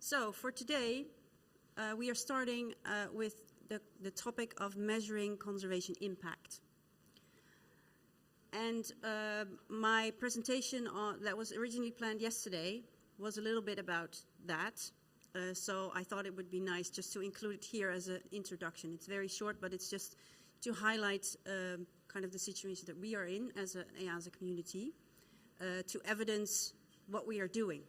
So for today, we are starting with the topic of measuring conservation impact. And my presentation that was originally planned yesterday was a little bit about that. So I thought it would be nice just to include it here as an introduction. It's very short, but it's just to highlight kind of the situation that we are in as an EAZA community, to evidence what we are doing.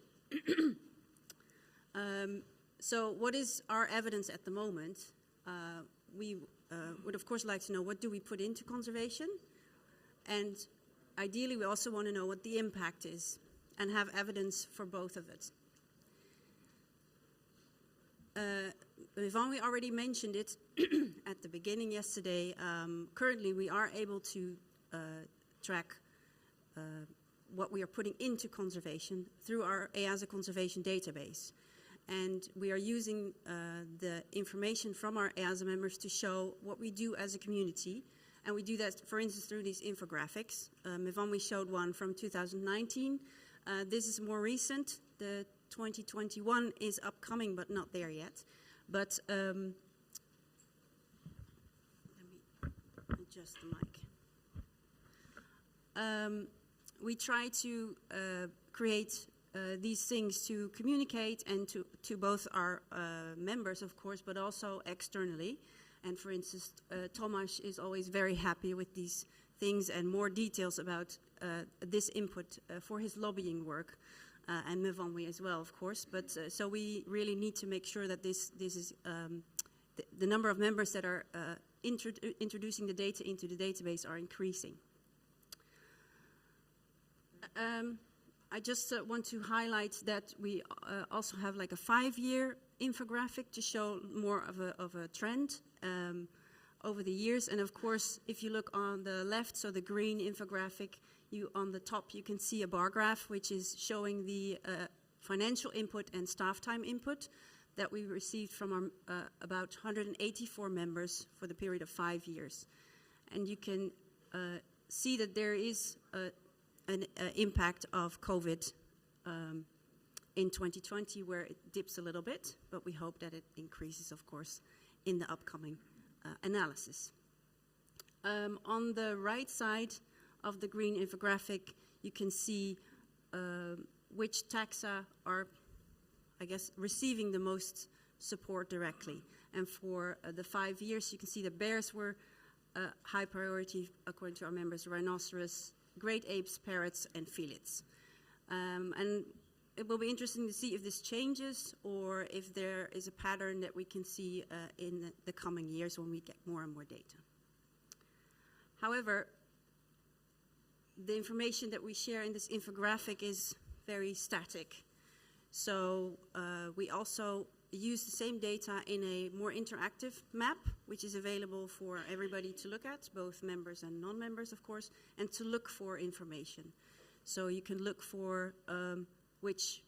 So what is our evidence at the moment? We would of course like to know, what do we put into conservation? And ideally we also want to know what the impact is and have evidence for both of it. We already mentioned it at the beginning yesterday. Currently we are able to track what we are putting into conservation through our EAZA conservation database. And we are using the information from our EAZA members to show what we do as a community. And we do that, for instance, through these infographics. We showed one from 2019. This is more recent. The 2021 is upcoming, but not there yet. But let me adjust the mic. We try to create these things to communicate and to both our members, of course, but also externally. And for instance, Tomasz is always very happy with these things and more details about this input for his lobbying work, and Merel as well, of course. But so we really need to make sure that this is the number of members that are introducing the data into the database are increasing. I just want to highlight that we also have like a 5-year infographic to show more of a trend over the years. And of course, if you look on the left, so the green infographic, on the top you can see a bar graph which is showing the financial input and staff time input that we received from our about 184 members for the period of 5 years. And you can see that there is an impact of COVID in 2020, where it dips a little bit, but we hope that it increases, of course, in the upcoming analysis. On the right side of the green infographic, you can see which taxa are, I guess, receiving the most support directly. And for the 5 years, you can see the bears were high priority according to our members: rhinoceros, great apes, parrots, and felids. And it will be interesting to see if this changes or if there is a pattern that we can see in the coming years when we get more and more data. However, the information that we share in this infographic is very static. So we also use the same data in a more interactive map, which is available for everybody to look at, both members and non-members, of course, and to look for information. So you can look for which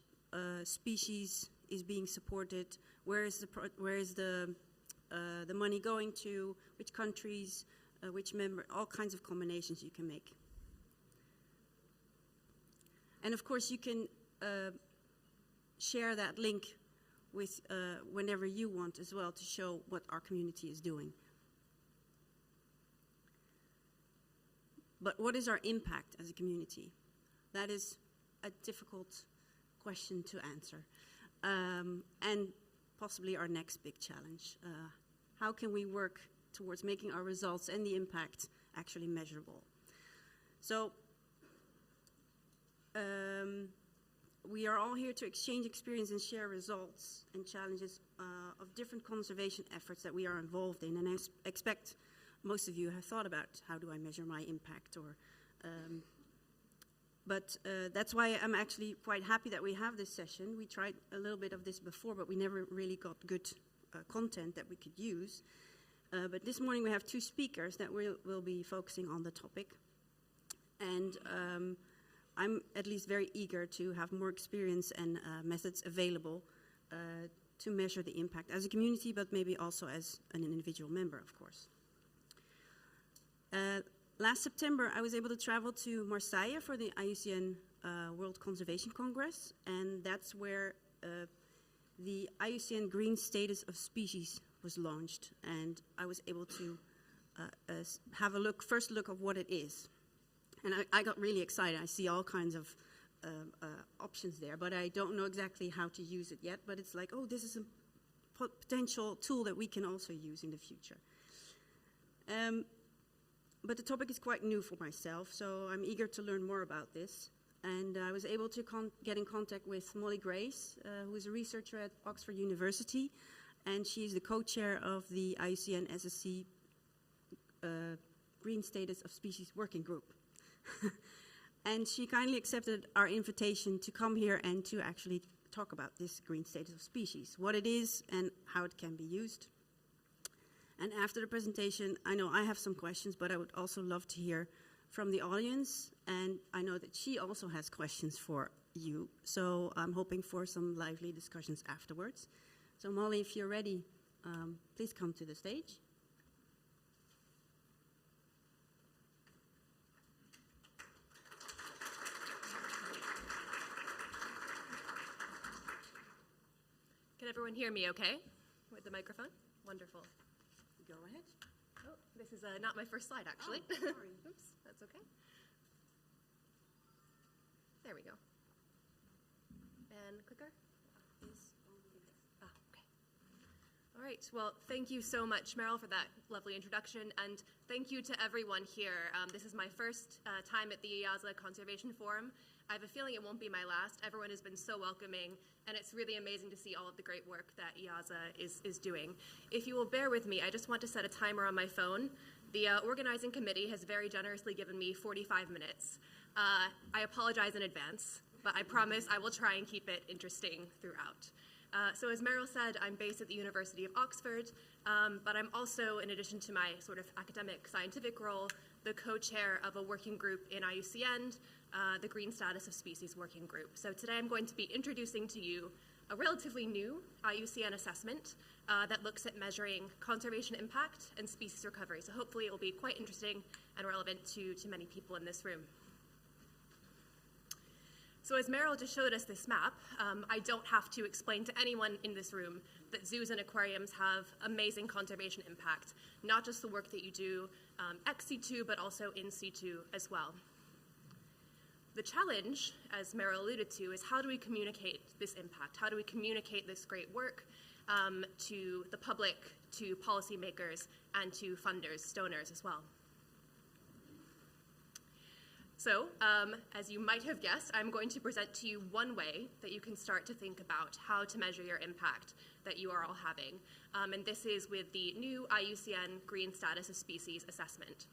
species is being supported, where is the money going to, which countries, which member, all kinds of combinations you can make. And of course you can share that link with whenever you want as well, to show what our community is doing. But what is our impact as a community? That is a difficult question to answer, and possibly our next big challenge. How can we work towards making our results and the impact actually measurable? So we are all here to exchange experience and share results and challenges of different conservation efforts that we are involved in. And I expect most of you have thought about, how do I measure my impact? But that's why I'm actually quite happy that we have this session. We tried a little bit of this before, but we never really got good content that we could use. But this morning we have 2 speakers that will be focusing on the topic. And I'm at least very eager to have more experience and methods available to measure the impact as a community, but maybe also as an individual member, of course. Last September, I was able to travel to Marseille for the IUCN World Conservation Congress, and that's where the IUCN Green Status of Species was launched, and I was able to have a first look of what it is. And I got really excited. I see all kinds of options there, but I don't know exactly how to use it yet. But it's like, oh, this is a potential tool that we can also use in the future. But the topic is quite new for myself, so I'm eager to learn more about this. And I was able to get in contact with Molly Grace, who is a researcher at Oxford University, and she's the co-chair of the IUCN SSC Green Status of Species Working Group. And she kindly accepted our invitation to come here and to actually talk about this green status of species, what it is and how it can be used. And after the presentation, I know I have some questions, but I would also love to hear from the audience, and I know that she also has questions for you, so I'm hoping for some lively discussions afterwards. So Molly, if you're ready, please come to the stage. Can everyone hear me okay with the microphone? Wonderful. Go ahead. Oh, this is not my first slide, actually. Oh, sorry. Oops, that's okay. There we go. And clicker? Okay. All right, well, thank you so much, Merel, for that lovely introduction, and thank you to everyone here. This is my first time at the EAZA Conservation Forum. I have a feeling it won't be my last. Everyone has been so welcoming, and it's really amazing to see all of the great work that EAZA is doing. If you will bear with me, I just want to set a timer on my phone. The organizing committee has very generously given me 45 minutes. I apologize in advance, but I promise I will try and keep it interesting throughout. So as Merel said, I'm based at the University of Oxford, but I'm also, in addition to my sort of academic scientific role, the co-chair of a working group in IUCN, the Green Status of Species Working Group. So today I'm going to be introducing to you a relatively new IUCN assessment that looks at measuring conservation impact and species recovery. So hopefully it will be quite interesting and relevant to many people in this room. So as Merel just showed us this map, I don't have to explain to anyone in this room that zoos and aquariums have amazing conservation impact, not just the work that you do ex situ, but also in situ as well. The challenge, as Merel alluded to, is how do we communicate this impact? How do we communicate this great work to the public, to policymakers, and to funders, donors as well? So, as you might have guessed, I'm going to present to you one way that you can start to think about how to measure your impact that you are all having. And this is with the new IUCN Green Status of Species assessment.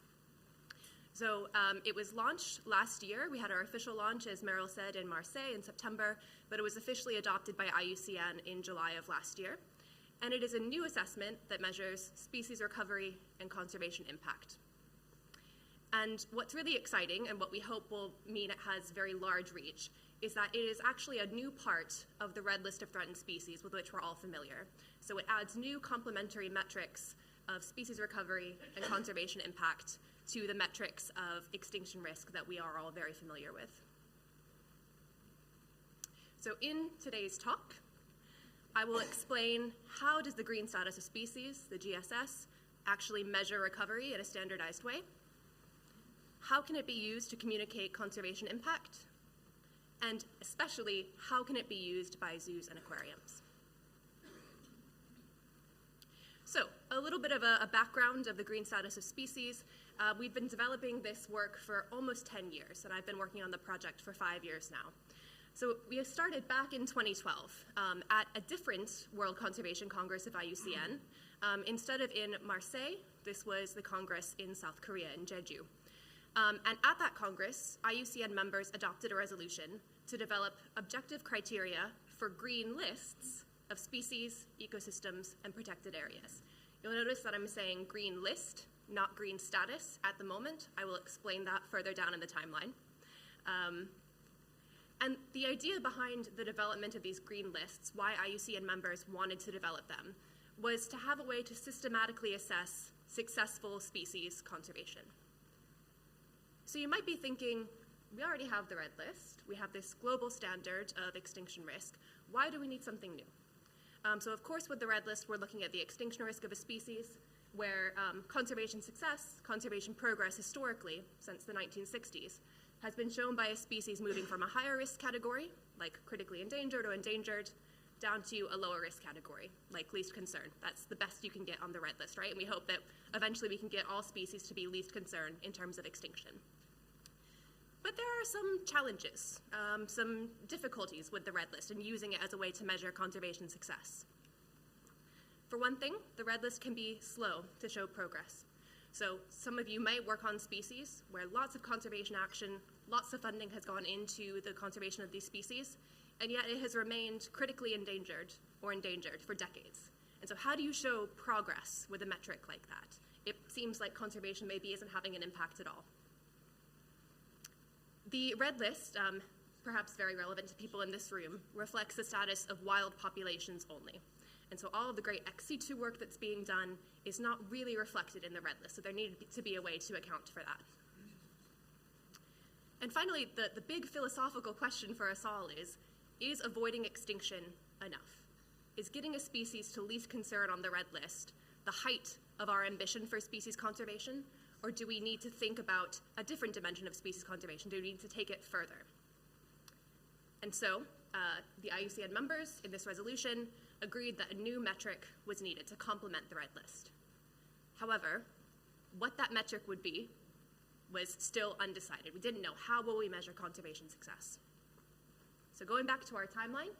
So it was launched last year. We had our official launch, as Merel said, in Marseille in September, but it was officially adopted by IUCN in July of last year. And it is a new assessment that measures species recovery and conservation impact. And what's really exciting, and what we hope will mean it has very large reach, is that it is actually a new part of the Red List of Threatened Species with which we're all familiar. So it adds new complementary metrics of species recovery and conservation impact to the metrics of extinction risk that we are all very familiar with. So in today's talk, I will explain how does the Green Status of Species, the GSS, actually measure recovery in a standardized way. How can it be used to communicate conservation impact? And especially, how can it be used by zoos and aquariums? So, a little bit of a background of the Green Status of Species. We've been developing this work for almost 10 years, and I've been working on the project for 5 years now. So we started back in 2012 at a different World Conservation Congress of IUCN. Instead of in Marseille, this was the Congress in South Korea, in Jeju. And at that Congress, IUCN members adopted a resolution to develop objective criteria for green lists of species, ecosystems, and protected areas. You'll notice that I'm saying green list, not green status at the moment. I will explain that further down in the timeline. And the idea behind the development of these green lists, why IUCN members wanted to develop them, was to have a way to systematically assess successful species conservation. So you might be thinking, we already have the Red List. We have this global standard of extinction risk. Why do we need something new? So of course, with the red list, we're looking at the extinction risk of a species, where conservation success, conservation progress historically, since the 1960s, has been shown by a species moving from a higher risk category, like critically endangered or endangered, down to a lower risk category, like least concern. That's the best you can get on the red list, right? And we hope that eventually we can get all species to be least concern in terms of extinction. But there are some challenges, some difficulties with the red list and using it as a way to measure conservation success. For one thing, the red list can be slow to show progress. So some of you might work on species where lots of conservation action, lots of funding has gone into the conservation of these species, and yet it has remained critically endangered or endangered for decades. And so how do you show progress with a metric like that? It seems like conservation maybe isn't having an impact at all. The red list, perhaps very relevant to people in this room, reflects the status of wild populations only. And so all of the great XC2 work that's being done is not really reflected in the red list, so there needed to be a way to account for that. And finally, the big philosophical question for us all is avoiding extinction enough? Is getting a species to least concern on the red list the height of our ambition for species conservation, or do we need to think about a different dimension of species conservation? Do we need to take it further? And so the IUCN members in this resolution agreed that a new metric was needed to complement the red list. However, what that metric would be was still undecided. We didn't know how will we measure conservation success. So going back to our timeline,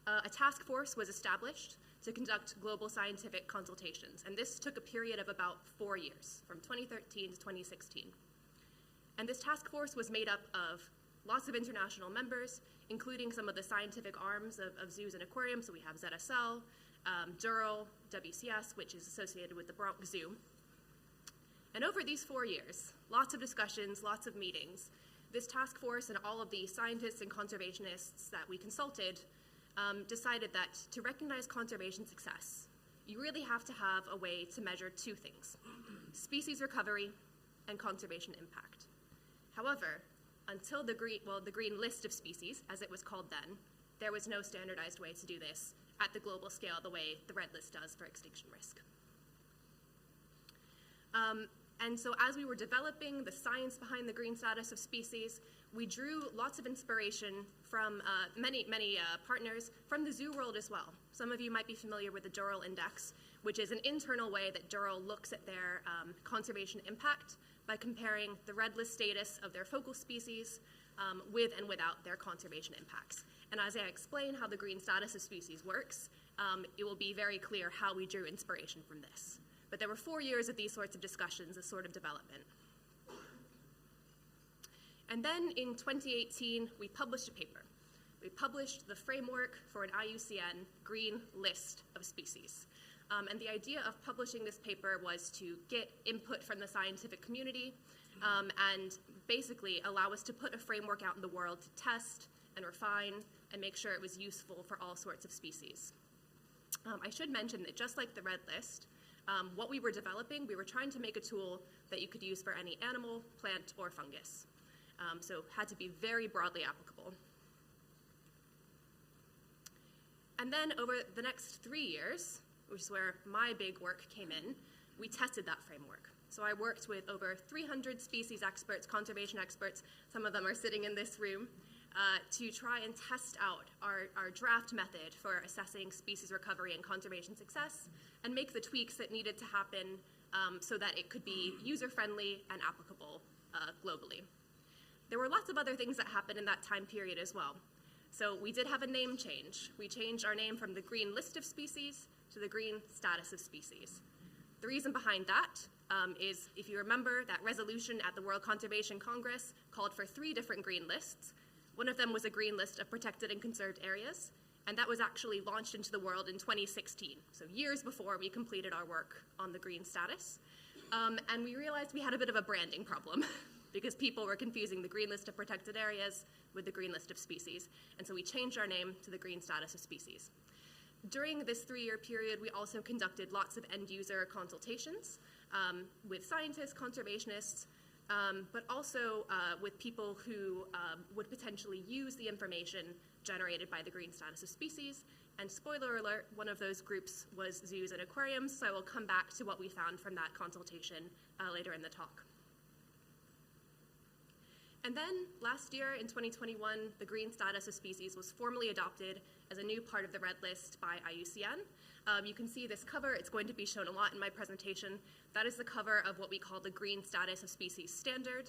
a task force was established to conduct global scientific consultations, and this took a period of about 4 years, from 2013 to 2016. And this task force was made up of lots of international members, including some of the scientific arms of zoos and aquariums. So we have ZSL, Durrell, WCS, which is associated with the Bronx Zoo. And over these 4 years, lots of discussions, lots of meetings, this task force and all of the scientists and conservationists that we consulted decided that to recognize conservation success, you really have to have a way to measure two things: species recovery and conservation impact. However, until the green list of species, as it was called then, there was no standardized way to do this at the global scale the way the red list does for extinction risk. And so as we were developing the science behind the green status of species, we drew lots of inspiration from many partners from the zoo world as well. Some of you might be familiar with the Durrell Index, which is an internal way that Durrell looks at their conservation impact by comparing the red list status of their focal species with and without their conservation impacts. And as I explain how the green status of species works, it will be very clear how we drew inspiration from this. But there were 4 years of these sorts of discussions, this sort of development. And then in 2018, we published a paper. We published the framework for an IUCN green list of species. And the idea of publishing this paper was to get input from the scientific community and basically allow us to put a framework out in the world to test and refine and make sure it was useful for all sorts of species. I should mention that just like the red list, what we were developing, we were trying to make a tool that you could use for any animal, plant, or fungus. So had to be very broadly applicable. And then over the next 3 years, which is where my big work came in, we tested that framework. So I worked with over 300 species experts, conservation experts, some of them are sitting in this room, to try and test out our draft method for assessing species recovery and conservation success, and make the tweaks that needed to happen so that it could be user-friendly and applicable globally. There were lots of other things that happened in that time period as well. So we did have a name change. We changed our name from the green list of species to the green status of species. The reason behind that is, if you remember, that resolution at the World Conservation Congress called for 3 different green lists. One of them was a green list of protected and conserved areas, and that was actually launched into the world in 2016, so years before we completed our work on the green status. And we realized we had a bit of a branding problem because people were confusing the green list of protected areas with the green list of species, and so we changed our name to the green status of species. During this 3-year period, we also conducted lots of end-user consultations with scientists, conservationists, but also with people who would potentially use the information generated by the green status of species. And spoiler alert, one of those groups was zoos and aquariums, so I will come back to what we found from that consultation later in the talk. And then last year in 2021, the green status of species was formally adopted as a new part of the Red List by IUCN. You can see this cover. It's going to be shown a lot in my presentation. That is the cover of what we call the Green Status of Species Standard,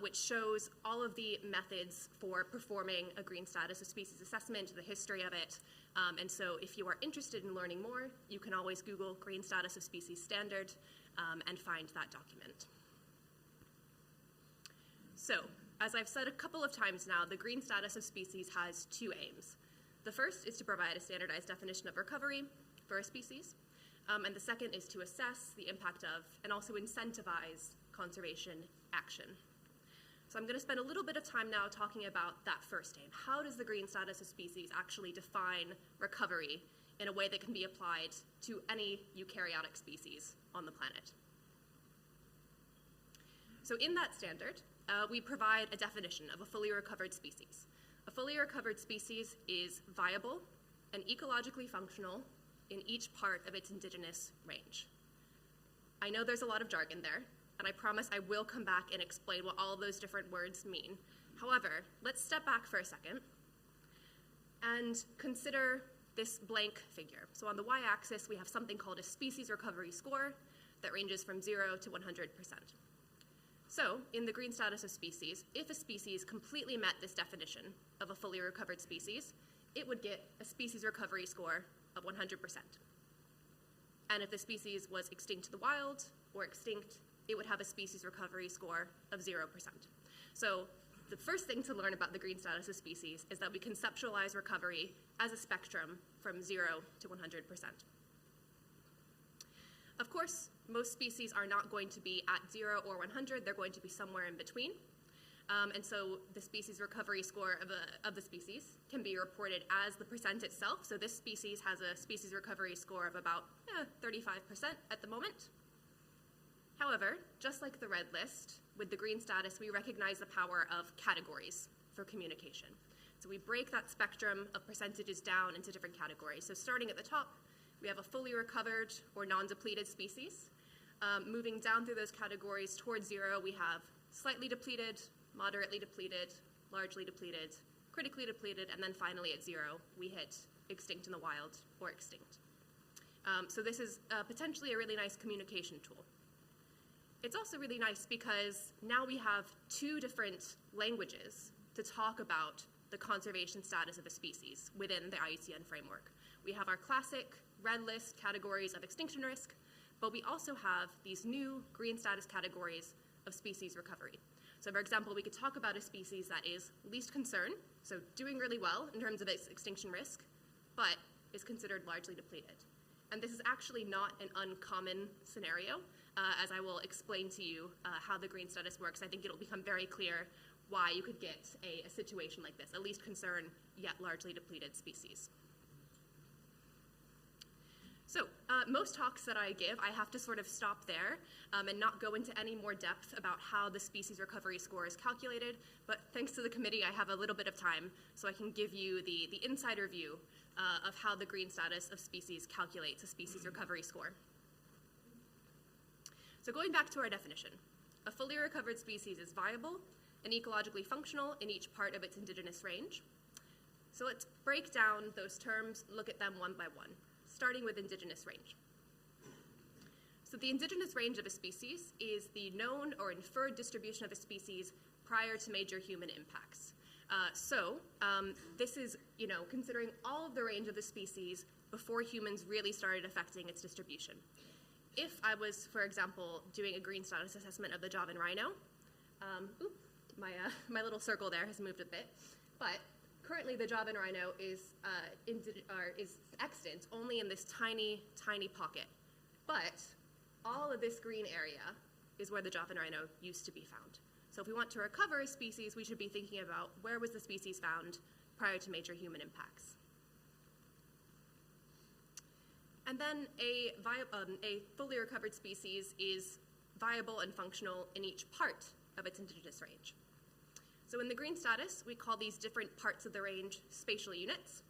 which shows all of the methods for performing a green status of species assessment, the history of it. And so if you are interested in learning more, you can always Google Green Status of Species Standard and find that document. So, as I've said a couple of times now, the green status of species has two aims. The first is to provide a standardized definition of recovery for a species, and the second is to assess the impact of and also incentivize conservation action. So I'm going to spend a little bit of time now talking about that first aim. How does the green status of species actually define recovery in a way that can be applied to any eukaryotic species on the planet? So in that standard, we provide a definition of a fully recovered species. A fully recovered species is viable and ecologically functional in each part of its indigenous range. I know there's a lot of jargon there, and I promise I will come back and explain what all of those different words mean. However, let's step back for a second and consider this blank figure. So on the y-axis, we have something called a species recovery score that ranges from 0 to 100%. So, in the green status of species, if a species completely met this definition of a fully recovered species, it would get a species recovery score of 100%. And if the species was extinct to the wild or extinct, it would have a species recovery score of 0%. So, the first thing to learn about the green status of species is that we conceptualize recovery as a spectrum from 0 to 100%. Of course, most species are not going to be at 0 or 100. They're going to be somewhere in between. And so the species recovery score of the species can be reported as the percent itself. So this species has a species recovery score of about 35% at the moment. However, just like the red list, with the green status, we recognize the power of categories for communication. So we break that spectrum of percentages down into different categories. So starting at the top, we have a fully recovered or non-depleted species. Moving down through those categories towards 0, we have slightly depleted, moderately depleted, largely depleted, critically depleted, and then finally at 0, we hit extinct in the wild or extinct. So this is potentially a really nice communication tool. It's also really nice because now we have two different languages to talk about the conservation status of a species within the IUCN framework. We have our classic red list categories of extinction risk, but we also have these new green status categories of species recovery. So for example, we could talk about a species that is least concern, so doing really well in terms of its extinction risk, but is considered largely depleted. And this is actually not an uncommon scenario. As I will explain to you how the green status works, I think it'll become very clear why you could get a situation like this, a least concern yet largely depleted species. So most talks that I give, I have to sort of stop there and not go into any more depth about how the species recovery score is calculated, but thanks to the committee, I have a little bit of time so I can give you the insider view of how the green status of species calculates a species recovery score. So going back to our definition, a fully recovered species is viable and ecologically functional in each part of its indigenous range. So let's break down those terms, look at them one by one, starting with indigenous range. So the indigenous range of a species is the known or inferred distribution of a species prior to major human impacts. This is, considering all of the range of the species before humans really started affecting its distribution. If I was, for example, doing a green status assessment of the Javan rhino, my little circle there has moved a bit, but currently the Javan rhino is extant only in this tiny, tiny pocket. But all of this green area is where the Javan rhino used to be found. So if we want to recover a species, we should be thinking about where was the species found prior to major human impacts. And then a fully recovered species is viable and functional in each part of its indigenous range. So in the green status, we call these different parts of the range spatial units,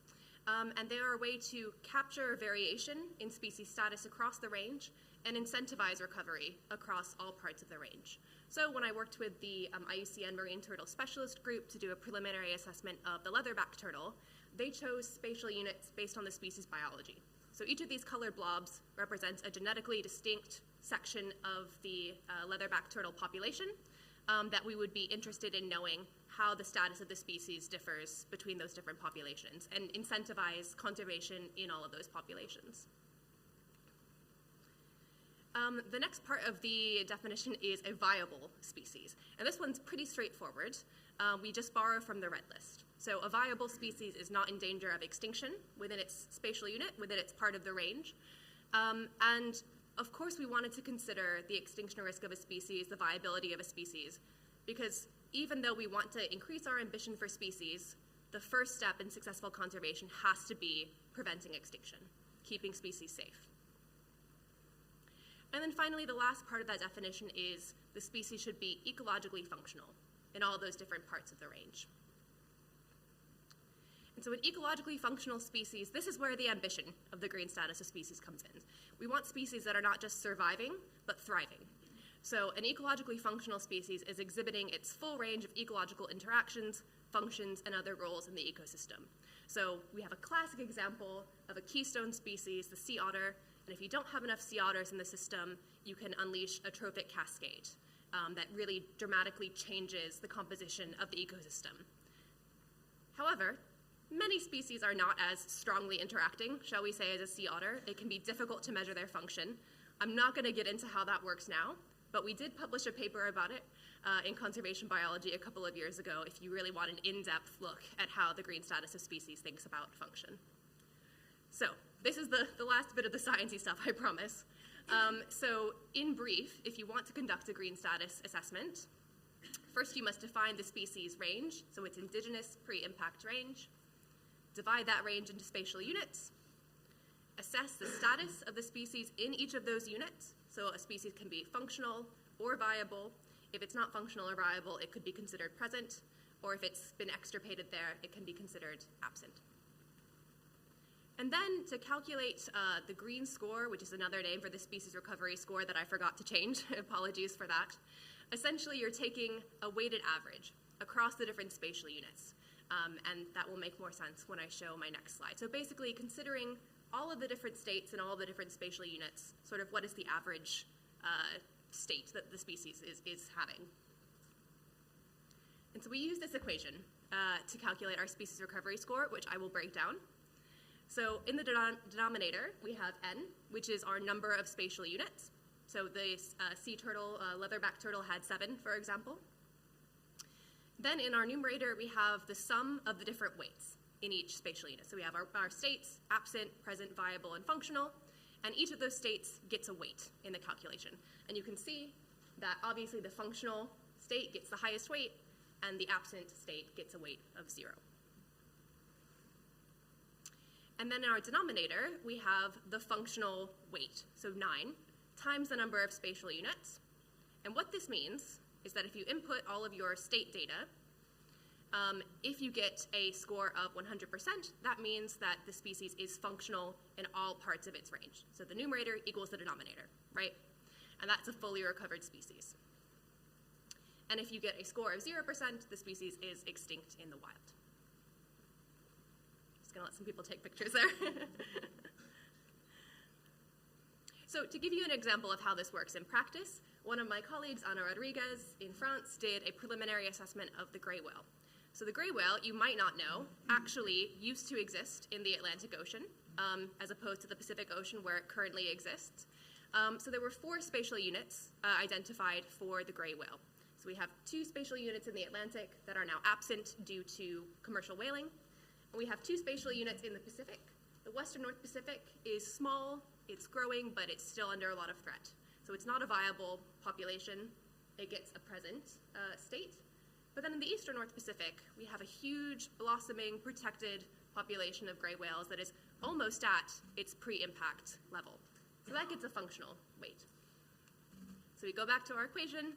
and they are a way to capture variation in species status across the range and incentivize recovery across all parts of the range. So when I worked with the IUCN Marine Turtle Specialist Group to do a preliminary assessment of the leatherback turtle, they chose spatial units based on the species biology. So each of these colored blobs represents a genetically distinct section of the leatherback turtle population that we would be interested in knowing how the status of the species differs between those different populations and incentivize conservation in all of those populations. The next part of the definition is a viable species. And this one's pretty straightforward. We just borrow from the red list. So a viable species is not in danger of extinction within its spatial unit, within its part of the range. And of course, we wanted to consider the extinction risk of a species, the viability of a species, because even though we want to increase our ambition for species, the first step in successful conservation has to be preventing extinction, keeping species safe. And then finally, the last part of that definition is the species should be ecologically functional in all those different parts of the range. And so an ecologically functional species, this is where the ambition of the green status of species comes in. We want species that are not just surviving, but thriving. So an ecologically functional species is exhibiting its full range of ecological interactions, functions, and other roles in the ecosystem. So we have a classic example of a keystone species, the sea otter, and if you don't have enough sea otters in the system, you can unleash a trophic cascade that really dramatically changes the composition of the ecosystem. However, many species are not as strongly interacting, shall we say, as a sea otter. It can be difficult to measure their function. I'm not going to get into how that works now, but we did publish a paper about it in conservation biology a couple of years ago if you really want an in-depth look at how the green status of species thinks about function. So this is the last bit of the sciencey stuff, I promise. So in brief, if you want to conduct a green status assessment, first you must define the species range, so its indigenous pre-impact range, divide that range into spatial units, assess the status of the species in each of those units, so a species can be functional or viable. If it's not functional or viable, it could be considered present, or if it's been extirpated there, it can be considered absent. And then to calculate the green score, which is another name for the species recovery score that I forgot to change, apologies for that, essentially you're taking a weighted average across the different spatial units. And that will make more sense when I show my next slide. So basically considering all of the different states and all of the different spatial units, sort of what is the average state that the species is having. And so we use this equation to calculate our species recovery score, which I will break down. So in the denominator, we have n, which is our number of spatial units. So the sea turtle, leatherback turtle had 7, for example. Then in our numerator, we have the sum of the different weights in each spatial unit. So we have our states, absent, present, viable, and functional, and each of those states gets a weight in the calculation. And you can see that obviously the functional state gets the highest weight, and the absent state gets a weight of 0. And then in our denominator, we have the functional weight, so 9, times the number of spatial units. And what this means is that if you input all of your state data, if you get a score of 100%, that means that the species is functional in all parts of its range. So the numerator equals the denominator, right? And that's a fully recovered species. And if you get a score of 0%, the species is extinct in the wild. Just gonna let some people take pictures there. So to give you an example of how this works in practice, one of my colleagues, Ana Rodriguez, in France, did a preliminary assessment of the gray whale. So the gray whale, you might not know, actually used to exist in the Atlantic Ocean, as opposed to the Pacific Ocean where it currently exists. So there were 4 spatial units identified for the gray whale. So we have 2 spatial units in the Atlantic that are now absent due to commercial whaling. And we have 2 spatial units in the Pacific. The Western North Pacific is small, it's growing, but it's still under a lot of threat. So it's not a viable population. It gets a present state. But then in the Eastern North Pacific, we have a huge, blossoming, protected population of gray whales that is almost at its pre-impact level. So that gets a functional weight. So we go back to our equation,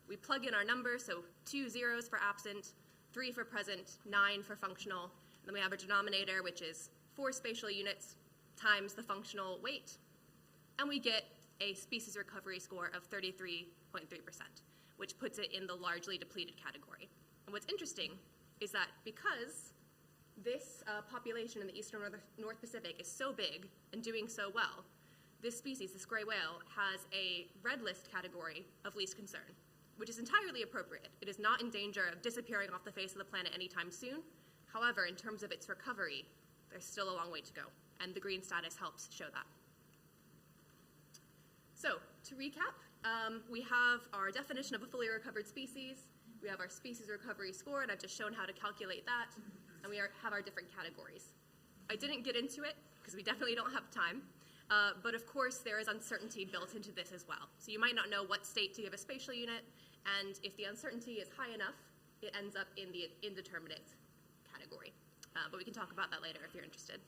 we plug in our numbers, so 2 zeros for absent, 3 for present, 9 for functional, and then we have a denominator, which is 4 spatial units times the functional weight, and we get a species recovery score of 33.3%, which puts it in the largely depleted category. And what's interesting is that because this population in the eastern North Pacific is so big and doing so well, this species, this gray whale, has a red list category of least concern, which is entirely appropriate. It is not in danger of disappearing off the face of the planet anytime soon. However, in terms of its recovery, there's still a long way to go, and the green status helps show that. So, to recap, we have our definition of a fully recovered species, we have our species recovery score, and I've just shown how to calculate that, and we have our different categories. I didn't get into it, because we definitely don't have time, but of course there is uncertainty built into this as well. So you might not know what state to give a spatial unit, and if the uncertainty is high enough, it ends up in the indeterminate category. But we can talk about that later if you're interested.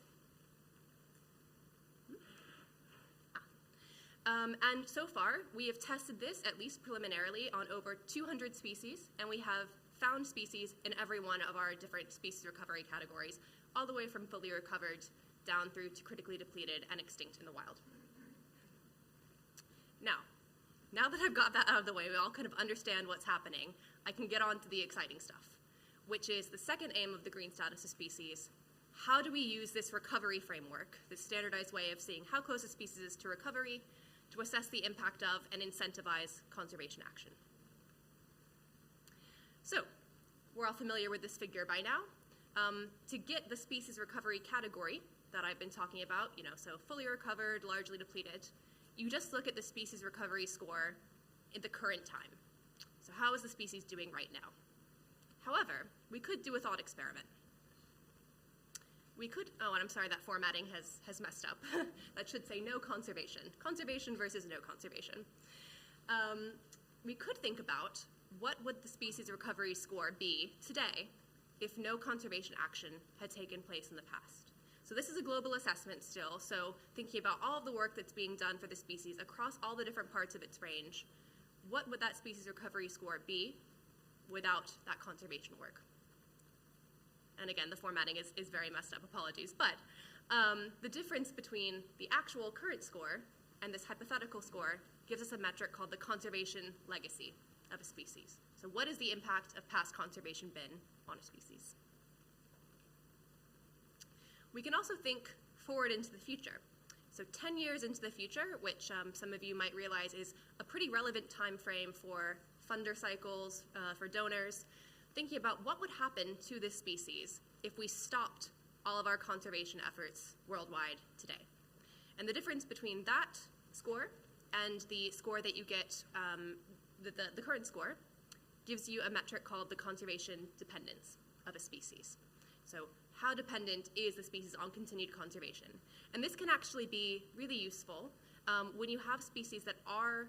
And so far, we have tested this, at least preliminarily, on over 200 species, and we have found species in every one of our different species recovery categories, all the way from fully recovered down through to critically depleted and extinct in the wild. Now that I've got that out of the way, we all kind of understand what's happening, I can get on to the exciting stuff, which is the second aim of the green status of species. How do we use this recovery framework, this standardized way of seeing how close a species is to recovery, to assess the impact of and incentivize conservation action? So, we're all familiar with this figure by now. To get the species recovery category that I've been talking about, so fully recovered, largely depleted, you just look at the species recovery score in the current time. So how is the species doing right now? However, we could do a thought experiment. We could, oh, and I'm sorry, that formatting has messed up. That should say no conservation. Conservation versus no conservation. We could think about what would the species recovery score be today if no conservation action had taken place in the past. So this is a global assessment still, so thinking about all of the work that's being done for the species across all the different parts of its range, what would that species recovery score be without that conservation work? And again, the formatting is very messed up, apologies. But the difference between the actual current score and this hypothetical score gives us a metric called the conservation legacy of a species. So what has the impact of past conservation been on a species? We can also think forward into the future. So 10 years into the future, which some of you might realize is a pretty relevant time frame for funder cycles, for donors, thinking about what would happen to this species if we stopped all of our conservation efforts worldwide today. And the difference between that score and the score that you get, the current score, gives you a metric called the conservation dependence of a species. So how dependent is the species on continued conservation? And this can actually be really useful when you have species that are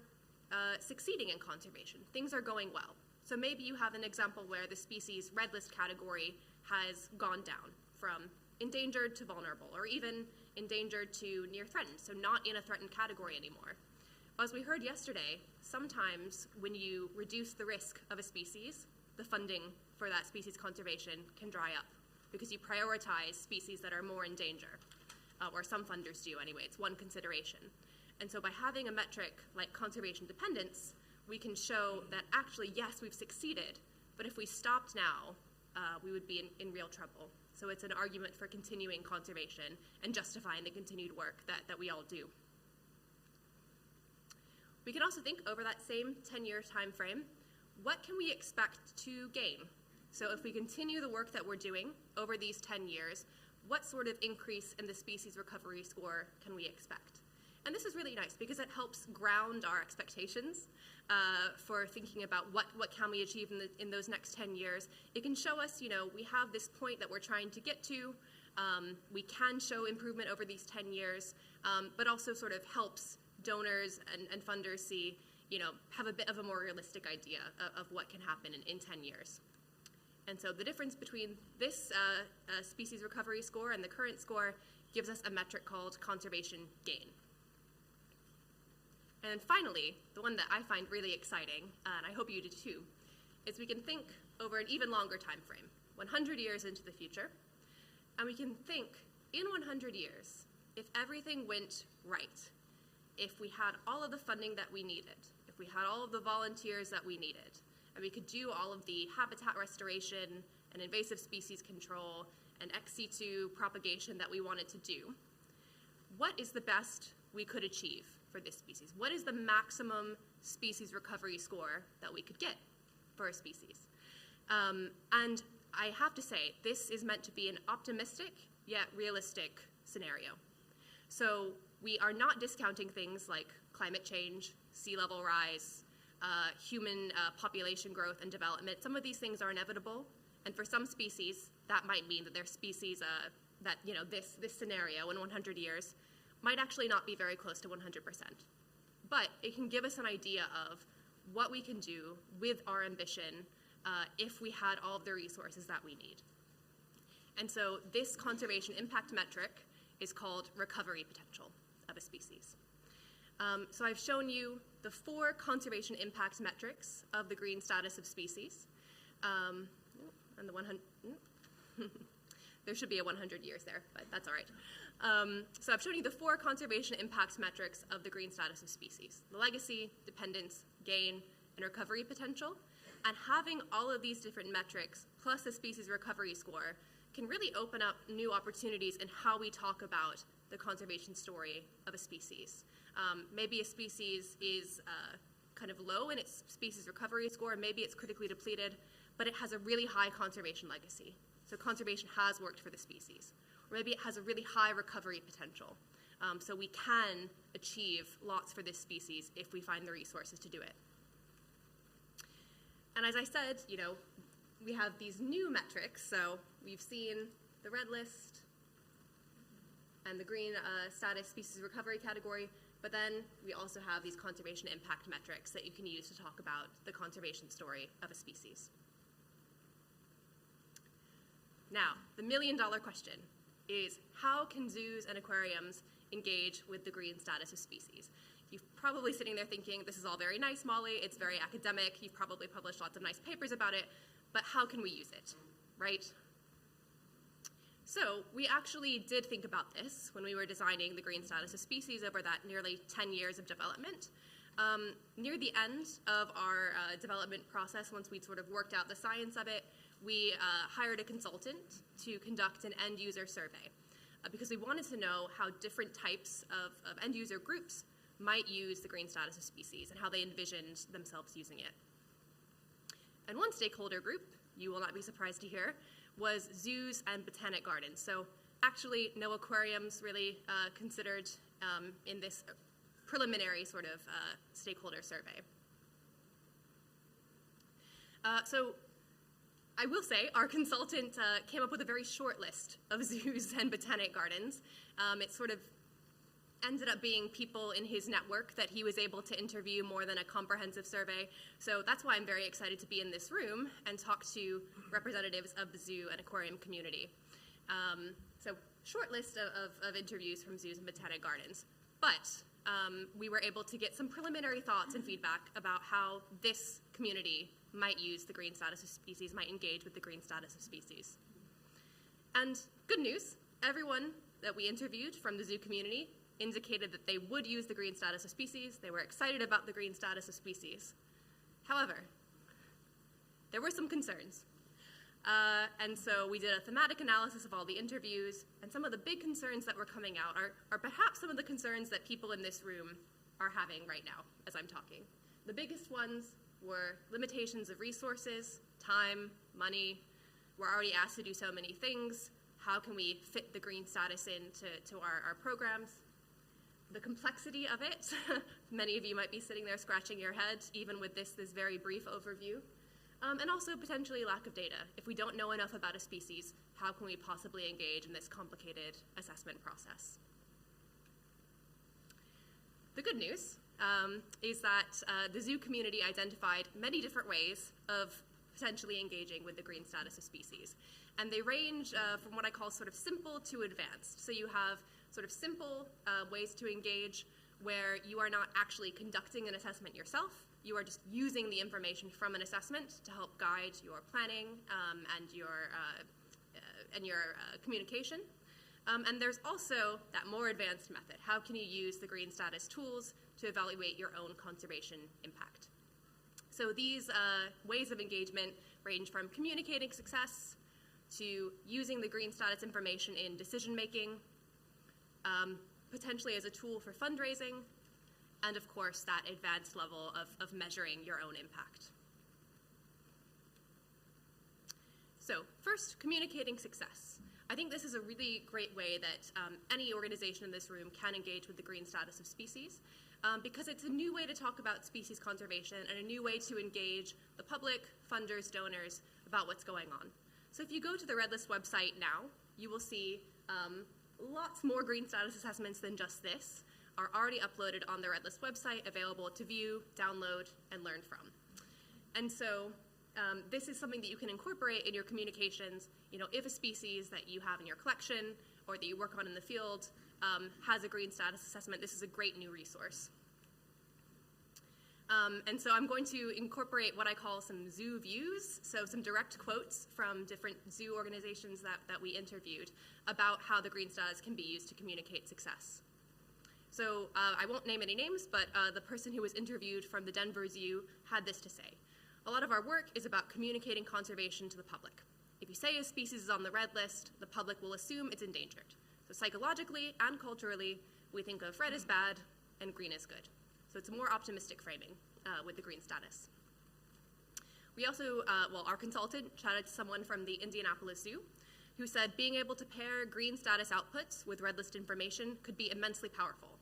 succeeding in conservation. Things are going well. So maybe you have an example where the species red list category has gone down from endangered to vulnerable, or even endangered to near threatened, so not in a threatened category anymore. As we heard yesterday, sometimes when you reduce the risk of a species, the funding for that species conservation can dry up because you prioritize species that are more in danger, or some funders do anyway. It's one consideration. And so by having a metric like conservation dependence, we can show that actually, yes, we've succeeded, but if we stopped now, we would be in real trouble. So it's an argument for continuing conservation and justifying the continued work that we all do. We can also think over that same 10-year time frame, what can we expect to gain? So if we continue the work that we're doing over these 10 years, what sort of increase in the species recovery score can we expect? And this is really nice because it helps ground our expectations for thinking about what can we achieve in those next 10 years. It can show us, we have this point that we're trying to get to. We can show improvement over these 10 years, but also sort of helps donors and funders see, have a bit of a more realistic idea of what can happen in 10 years. And so the difference between this species recovery score and the current score gives us a metric called conservation gain. And finally, the one that I find really exciting, and I hope you do too, is we can think over an even longer time frame, 100 years into the future, and we can think in 100 years, if everything went right, if we had all of the funding that we needed, if we had all of the volunteers that we needed, and we could do all of the habitat restoration and invasive species control and ex-situ propagation that we wanted to do, what is the best we could achieve for this species? What is the maximum species recovery score that we could get for a species? And I have to say, this is meant to be an optimistic yet realistic scenario. So we are not discounting things like climate change, sea level rise, human population growth and development. Some of these things are inevitable, and for some species, that might mean that their species, that this scenario in 100 years might actually not be very close to 100%. But it can give us an idea of what we can do with our ambition if we had all of the resources that we need. And so this conservation impact metric is called recovery potential of a species. So I've shown you the 4 conservation impact metrics of the green status of species. And the 100, there should be a 100 years there, but that's all right. So I've shown you the 4 conservation impact metrics of the green status of species: the legacy, dependence, gain, and recovery potential. And having all of these different metrics plus the species recovery score can really open up new opportunities in how we talk about the conservation story of a species. Maybe a species is kind of low in its species recovery score, maybe it's critically depleted, but it has a really high conservation legacy. So conservation has worked for the species. Or maybe it has a really high recovery potential. So we can achieve lots for this species if we find the resources to do it. And as I said, we have these new metrics. So we've seen the red list and the green status species recovery category, but then we also have these conservation impact metrics that you can use to talk about the conservation story of a species. Now, the million-dollar question is, how can zoos and aquariums engage with the green status of species? You're probably sitting there thinking, this is all very nice, Molly, it's very academic, you've probably published lots of nice papers about it, but how can we use it, right? So we actually did think about this when we were designing the green status of species over that nearly 10 years of development. Near the end of our development process, once we'd sort of worked out the science of it, we hired a consultant to conduct an end-user survey because we wanted to know how different types of end-user groups might use the green status of species and how they envisioned themselves using it. And one stakeholder group, you will not be surprised to hear, was zoos and botanic gardens. So actually no aquariums really considered in this preliminary sort of stakeholder survey. So I will say our consultant came up with a very short list of zoos and botanic gardens. It sort of ended up being people in his network that he was able to interview more than a comprehensive survey. So that's why I'm very excited to be in this room and talk to representatives of the zoo and aquarium community. So short list of interviews from zoos and botanic gardens. But we were able to get some preliminary thoughts and feedback about how this community might use the green status of species, might engage with the green status of species. And good news, everyone that we interviewed from the zoo community indicated that they would use the green status of species. They were excited about the green status of species. However, there were some concerns. And so we did a thematic analysis of all the interviews, and some of the big concerns that were coming out are perhaps some of the concerns that people in this room are having right now as I'm talking. The biggest ones were limitations of resources, time, money. We're already asked to do so many things. How can we fit the green status into our programs? The complexity of it. Many of you might be sitting there scratching your head, even with this very brief overview. And also potentially lack of data. If we don't know enough about a species, how can we possibly engage in this complicated assessment process? The good news is that the zoo community identified many different ways of potentially engaging with the green status of species. And they range from what I call sort of simple to advanced. So you have sort of simple ways to engage where you are not actually conducting an assessment yourself. You are just using the information from an assessment to help guide your planning and your communication. And there's also that more advanced method. How can you use the green status tools to evaluate your own conservation impact? So these ways of engagement range from communicating success to using the green status information in decision-making, potentially as a tool for fundraising, and of course, that advanced level of measuring your own impact. So first, communicating success. I think this is a really great way that any organization in this room can engage with the green status of species, because it's a new way to talk about species conservation and a new way to engage the public, funders, donors about what's going on. So if you go to the Red List website now, you will see lots more green status assessments than just this are already uploaded on the Red List website, available to view, download, and learn from. And so this is something that you can incorporate in your communications. You know, if a species that you have in your collection or that you work on in the field has a green status assessment, this is a great new resource. And so I'm going to incorporate what I call some zoo views, so some direct quotes from different zoo organizations that we interviewed about how the green status can be used to communicate success. So I won't name any names, but the person who was interviewed from the Denver Zoo had this to say. A lot of our work is about communicating conservation to the public. If you say a species is on the red list, the public will assume it's endangered. So psychologically and culturally, we think of red as bad and green as good. So it's a more optimistic framing with the green status. We also, our consultant chatted to someone from the Indianapolis Zoo who said being able to pair green status outputs with red list information could be immensely powerful.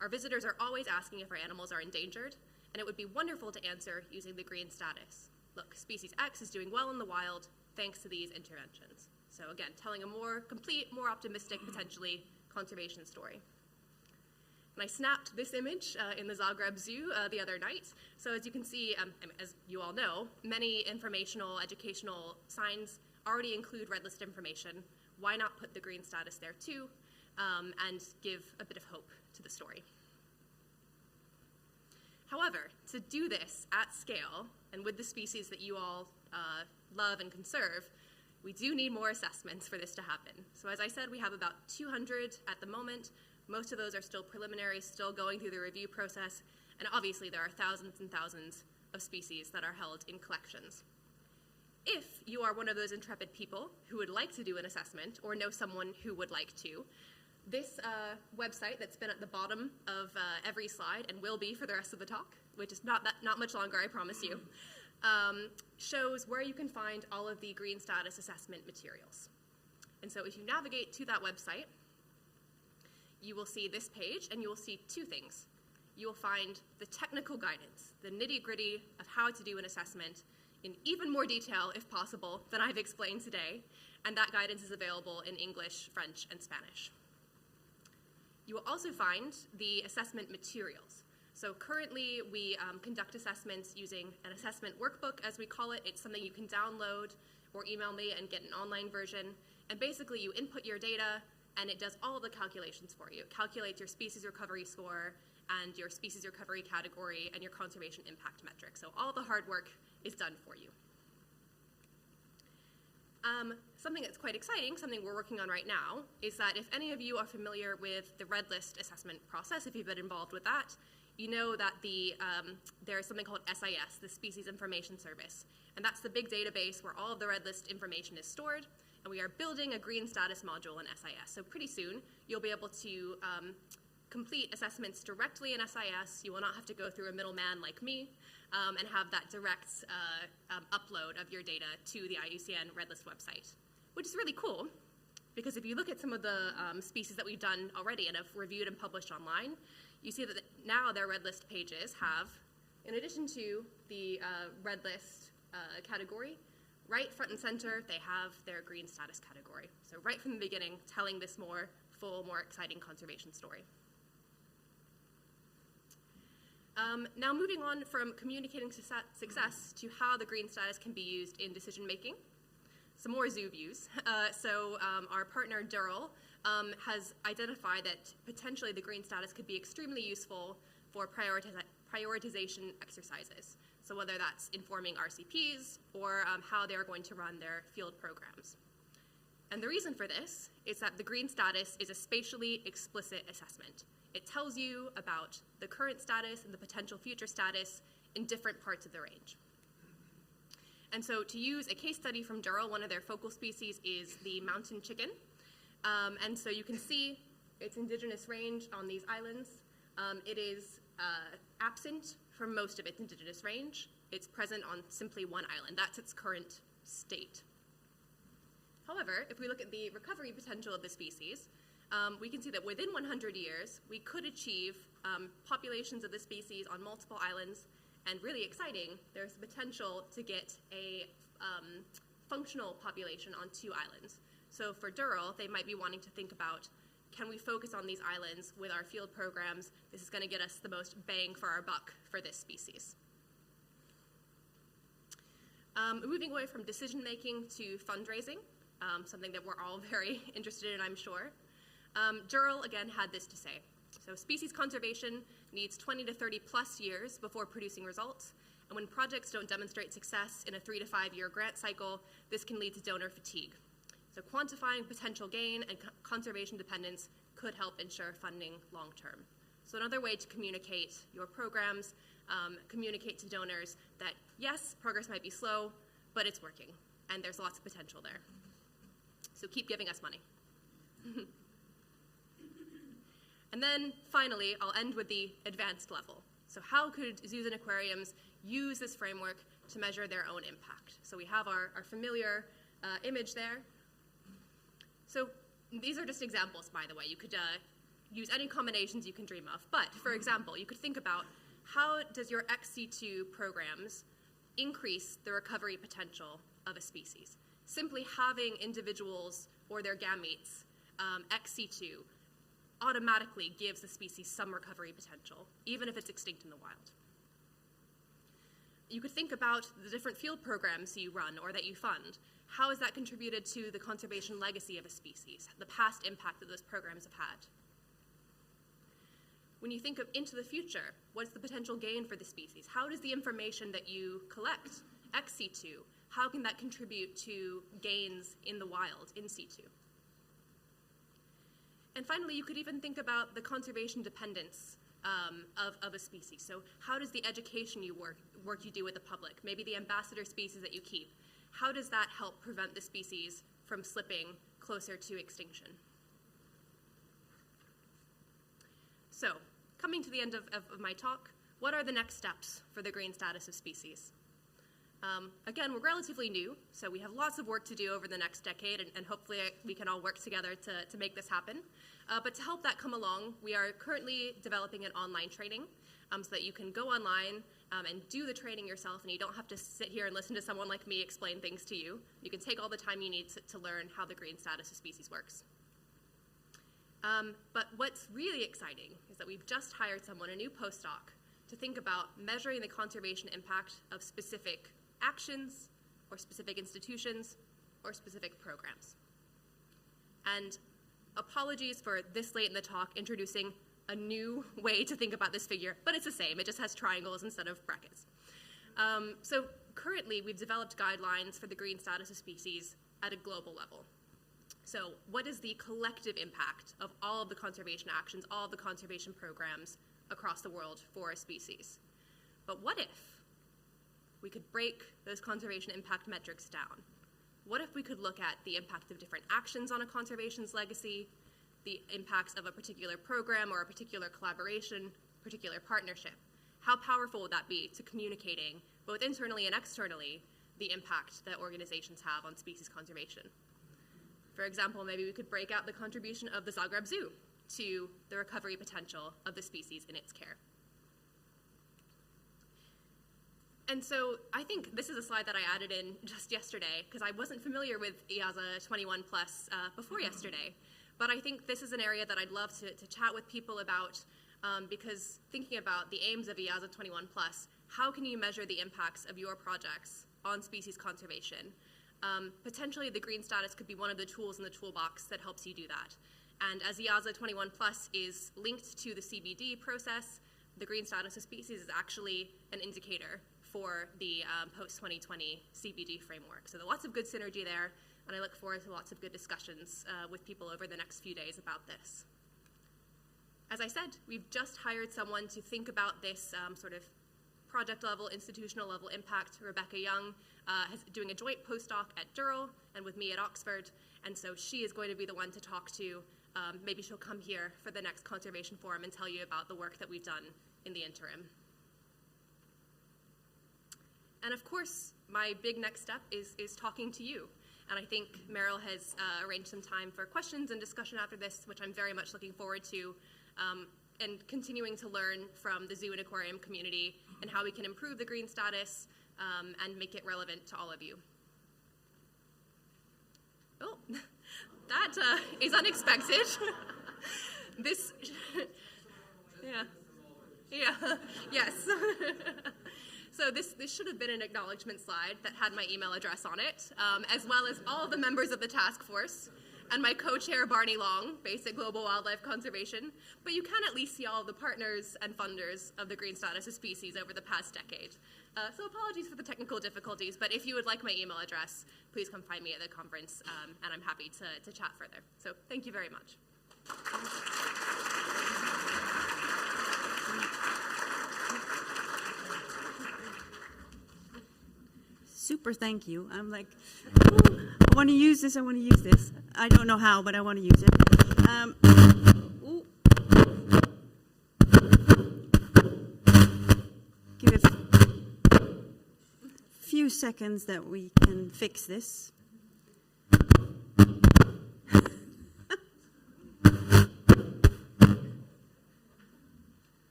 Our visitors are always asking if our animals are endangered, and it would be wonderful to answer using the green status. Look, species X is doing well in the wild thanks to these interventions. So again, telling a more complete, more optimistic, potentially, conservation story. And I snapped this image in the Zagreb Zoo the other night. So as you can see, as you all know, many informational, educational signs already include red list information. Why not put the green status there too, and give a bit of hope to the story? However, to do this at scale, and with the species that you all love and conserve, we do need more assessments for this to happen. So as I said, we have about 200 at the moment. Most of those are still preliminary, still going through the review process, and obviously there are thousands and thousands of species that are held in collections. If you are one of those intrepid people who would like to do an assessment or know someone who would like to, this website that's been at the bottom of every slide and will be for the rest of the talk, which is not much longer, I promise you, shows where you can find all of the green status assessment materials. And so if you navigate to that website, you will see this page and you will see two things. You will find the technical guidance, the nitty-gritty of how to do an assessment in even more detail, if possible, than I've explained today, and that guidance is available in English, French, and Spanish. You will also find the assessment materials. So currently, we conduct assessments using an assessment workbook, as we call it. It's something you can download or email me and get an online version. And basically, you input your data, and it does all of the calculations for you. It calculates your species recovery score and your species recovery category and your conservation impact metric. So all the hard work is done for you. Something that's quite exciting, something we're working on right now, is that if any of you are familiar with the red list assessment process, if you've been involved with that, you know that there's something called SIS, the Species Information Service. And that's the big database where all of the red list information is stored. And we are building a green status module in SIS. So pretty soon, you'll be able to complete assessments directly in SIS. You will not have to go through a middleman like me and have that direct upload of your data to the IUCN Red List website, which is really cool, because if you look at some of the species that we've done already and have reviewed and published online, you see that now their Red List pages have, in addition to the Red List category, right front and center, they have their green status category. So right from the beginning, telling this more full, more exciting conservation story. Now moving on from communicating success to how the green status can be used in decision making. Some more zoo views. Our partner Merel has identified that potentially the green status could be extremely useful for prioritization exercises. So whether that's informing RCPs or how they're going to run their field programs. And the reason for this is that the green status is a spatially explicit assessment. It tells you about the current status and the potential future status in different parts of the range. And so to use a case study from Durrell, one of their focal species is the mountain chicken. And so you can see its indigenous range on these islands. It is absent from most of its indigenous range. It's present on simply one island. That's its current state. However, if we look at the recovery potential of the species, we can see that within 100 years, we could achieve populations of the species on multiple islands. And really exciting, there's the potential to get a functional population on 2 islands. So for Durrell, they might be wanting to think about, can we focus on these islands with our field programs? This is going to get us the most bang for our buck for this species. Moving away from decision-making to fundraising, something that we're all very interested in, I'm sure. Durrell, again, had this to say. So species conservation needs 20 to 30 plus years before producing results. And when projects don't demonstrate success in a 3 to 5 year grant cycle, this can lead to donor fatigue. So quantifying potential gain and conservation dependence could help ensure funding long term. So another way to communicate your programs, communicate to donors that yes, progress might be slow, but it's working, and there's lots of potential there. So keep giving us money. And then finally, I'll end with the advanced level. So how could zoos and aquariums use this framework to measure their own impact? So we have our familiar image there. So these are just examples, by the way. You could use any combinations you can dream of. But for example, you could think about how does your XC2 programs increase the recovery potential of a species? Simply having individuals or their gametes XC2 automatically gives the species some recovery potential, even if it's extinct in the wild. You could think about the different field programs you run or that you fund. How has that contributed to the conservation legacy of a species, the past impact that those programs have had? When you think of into the future, what's the potential gain for the species? How does the information that you collect, ex situ, how can that contribute to gains in the wild, in situ? And finally, you could even think about the conservation dependence of a species. So how does the education work you do with the public, maybe the ambassador species that you keep, how does that help prevent the species from slipping closer to extinction? So, coming to the end of my talk, what are the next steps for the green status of species? Again, we're relatively new, so we have lots of work to do over the next decade, and hopefully we can all work together to make this happen. But to help that come along, we are currently developing an online training so that you can go online and do the training yourself, and you don't have to sit here and listen to someone like me explain things to you. You can take all the time you need to learn how the green status of species works. But what's really exciting is that we've just hired someone, a new postdoc, to think about measuring the conservation impact of specific actions or specific institutions or specific programs. And apologies for this late in the talk introducing a new way to think about this figure, but it's the same. It just has triangles instead of brackets. So currently, we've developed guidelines for the green status of species at a global level. So what is the collective impact of all of the conservation actions, all of the conservation programs across the world for a species? But what if we could break those conservation impact metrics down? What if we could look at the impact of different actions on a conservation's legacy, the impacts of a particular program or a particular collaboration, particular partnership? How powerful would that be to communicating, both internally and externally, the impact that organizations have on species conservation? For example, maybe we could break out the contribution of the Zagreb Zoo to the recovery potential of the species in its care. And so I think this is a slide that I added in just yesterday because I wasn't familiar with EAZA 21 plus before yesterday. But I think this is an area that I'd love to chat with people about because thinking about the aims of EAZA 21 plus, how can you measure the impacts of your projects on species conservation? Potentially the green status could be one of the tools in the toolbox that helps you do that. And as EAZA 21 Plus is linked to the CBD process, the green status of species is actually an indicator for the post-2020 CBD framework. So there's lots of good synergy there, and I look forward to lots of good discussions with people over the next few days about this. As I said, we've just hired someone to think about this sort of project level, institutional level impact. Rebecca Young is doing a joint postdoc at Durrell and with me at Oxford, and so she is going to be the one to talk to. Maybe she'll come here for the next conservation forum and tell you about the work that we've done in the interim. And of course, my big next step is talking to you. And I think Merel has arranged some time for questions and discussion after this, which I'm very much looking forward to, and continuing to learn from the zoo and aquarium community and how we can improve the green status and make it relevant to all of you. Oh, that is unexpected. This, yes. So this should have been an acknowledgement slide that had my email address on it, as well as all the members of the task force and my co-chair Barney Long, based at Global Wildlife Conservation. But you can at least see all of the partners and funders of the green status of species over the past decade. So apologies for the technical difficulties, but if you would like my email address, please come find me at the conference, and I'm happy to chat further. So thank you very much. Super, thank you. I'm like, I want to use this, I want to use this. I don't know how, but I want to use it. Give it a few seconds that we can fix this.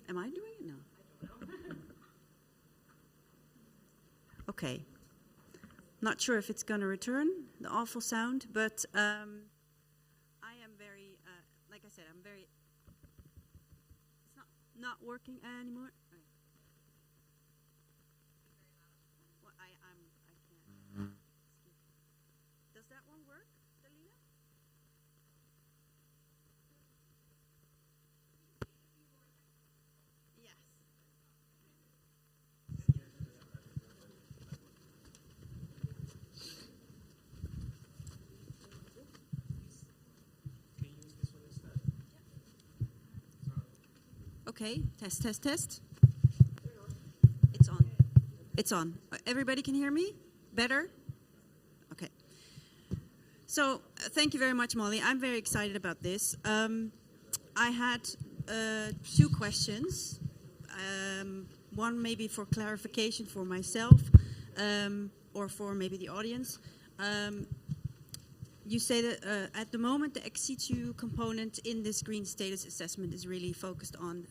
Am I doing it? No. Okay. Not sure if it's going to return, the awful sound, but I am very, like I said, I'm very, it's not working anymore. Well, I can't. Does that one work, Delina? Yes. Okay, test, test, test. It's on. It's on. Everybody can hear me? Better? Okay. So, thank you very much, Molly. I'm very excited about this. I had two questions. One maybe for clarification for myself, or for maybe the audience. You say that at the moment the ex situ component in this green status assessment is really focused on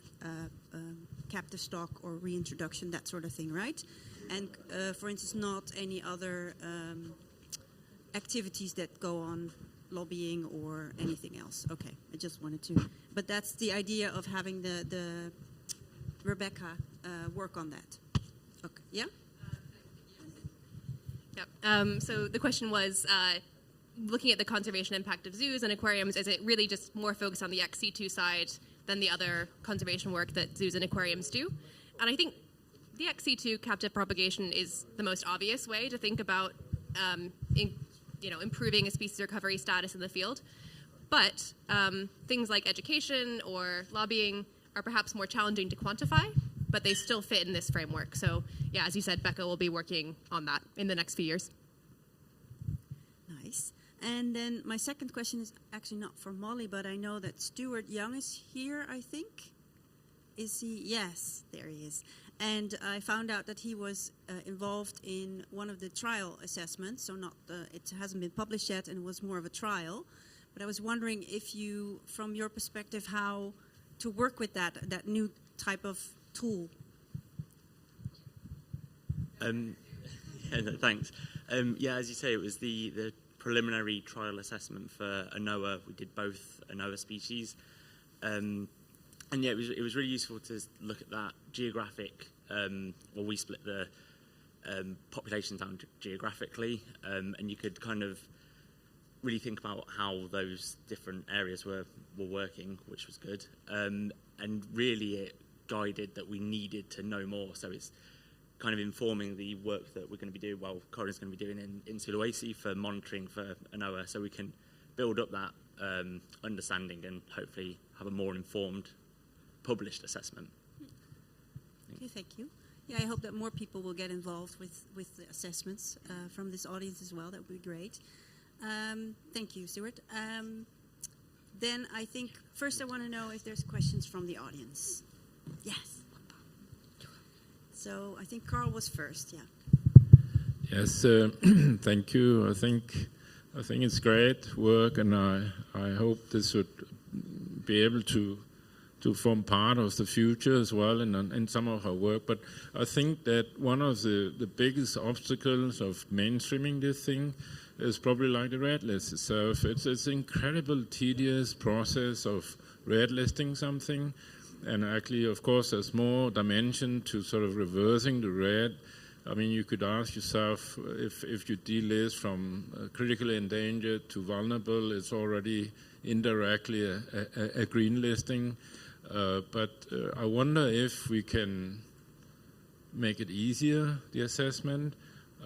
captive stock or reintroduction, that sort of thing, right? And for instance, not any other activities that go on, lobbying or anything else. Okay, I just wanted to, but that's the idea of having the Rebecca work on that. Okay, yeah? Yep. So the question was, looking at the conservation impact of zoos and aquariums, is it really just more focused on the ex situ side than the other conservation work that zoos and aquariums do? And I think the ex situ captive propagation is the most obvious way to think about improving a species recovery status in the field. But things like education or lobbying are perhaps more challenging to quantify, but they still fit in this framework. So yeah, as you said, Becca will be working on that in the next few years. Nice. And then my second question is actually not for Molly, but I know that Stuart Young is here, I think. Is he? Yes, there he is. And I found out that he was involved in one of the trial assessments, so not it hasn't been published yet, and it was more of a trial. But I was wondering if you, from your perspective, how to work with that new type of tool. Thanks. As you say, it was the preliminary trial assessment for ANOA. We did both ANOA species. It was really useful to look at that geographic, we split the populations down geographically, and you could kind of really think about how those different areas were working, which was good. And really it guided that we needed to know more. So it's kind of informing the work that we're going to be doing, well, Corin's going to be doing in Sulawesi for monitoring for ANOA, so we can build up that understanding and hopefully have a more informed published assessment. Okay, thank you. Yeah, I hope that more people will get involved with the assessments from this audience as well. That would be great. Thank you, Stuart. Then I think first I want to know if there's questions from the audience. Yes. So I think Carl was first, yeah. Yes, thank you. I think it's great work, and I hope this would be able to form part of the future as well in some of our work. But I think that one of the biggest obstacles of mainstreaming this thing is probably like the red list itself. It's an incredible tedious process of red listing something. And actually, of course, there's more dimension to sort of reversing the red. I mean, you could ask yourself if you delist from critically endangered to vulnerable, it's already indirectly a green listing. But I wonder if we can make it easier, the assessment.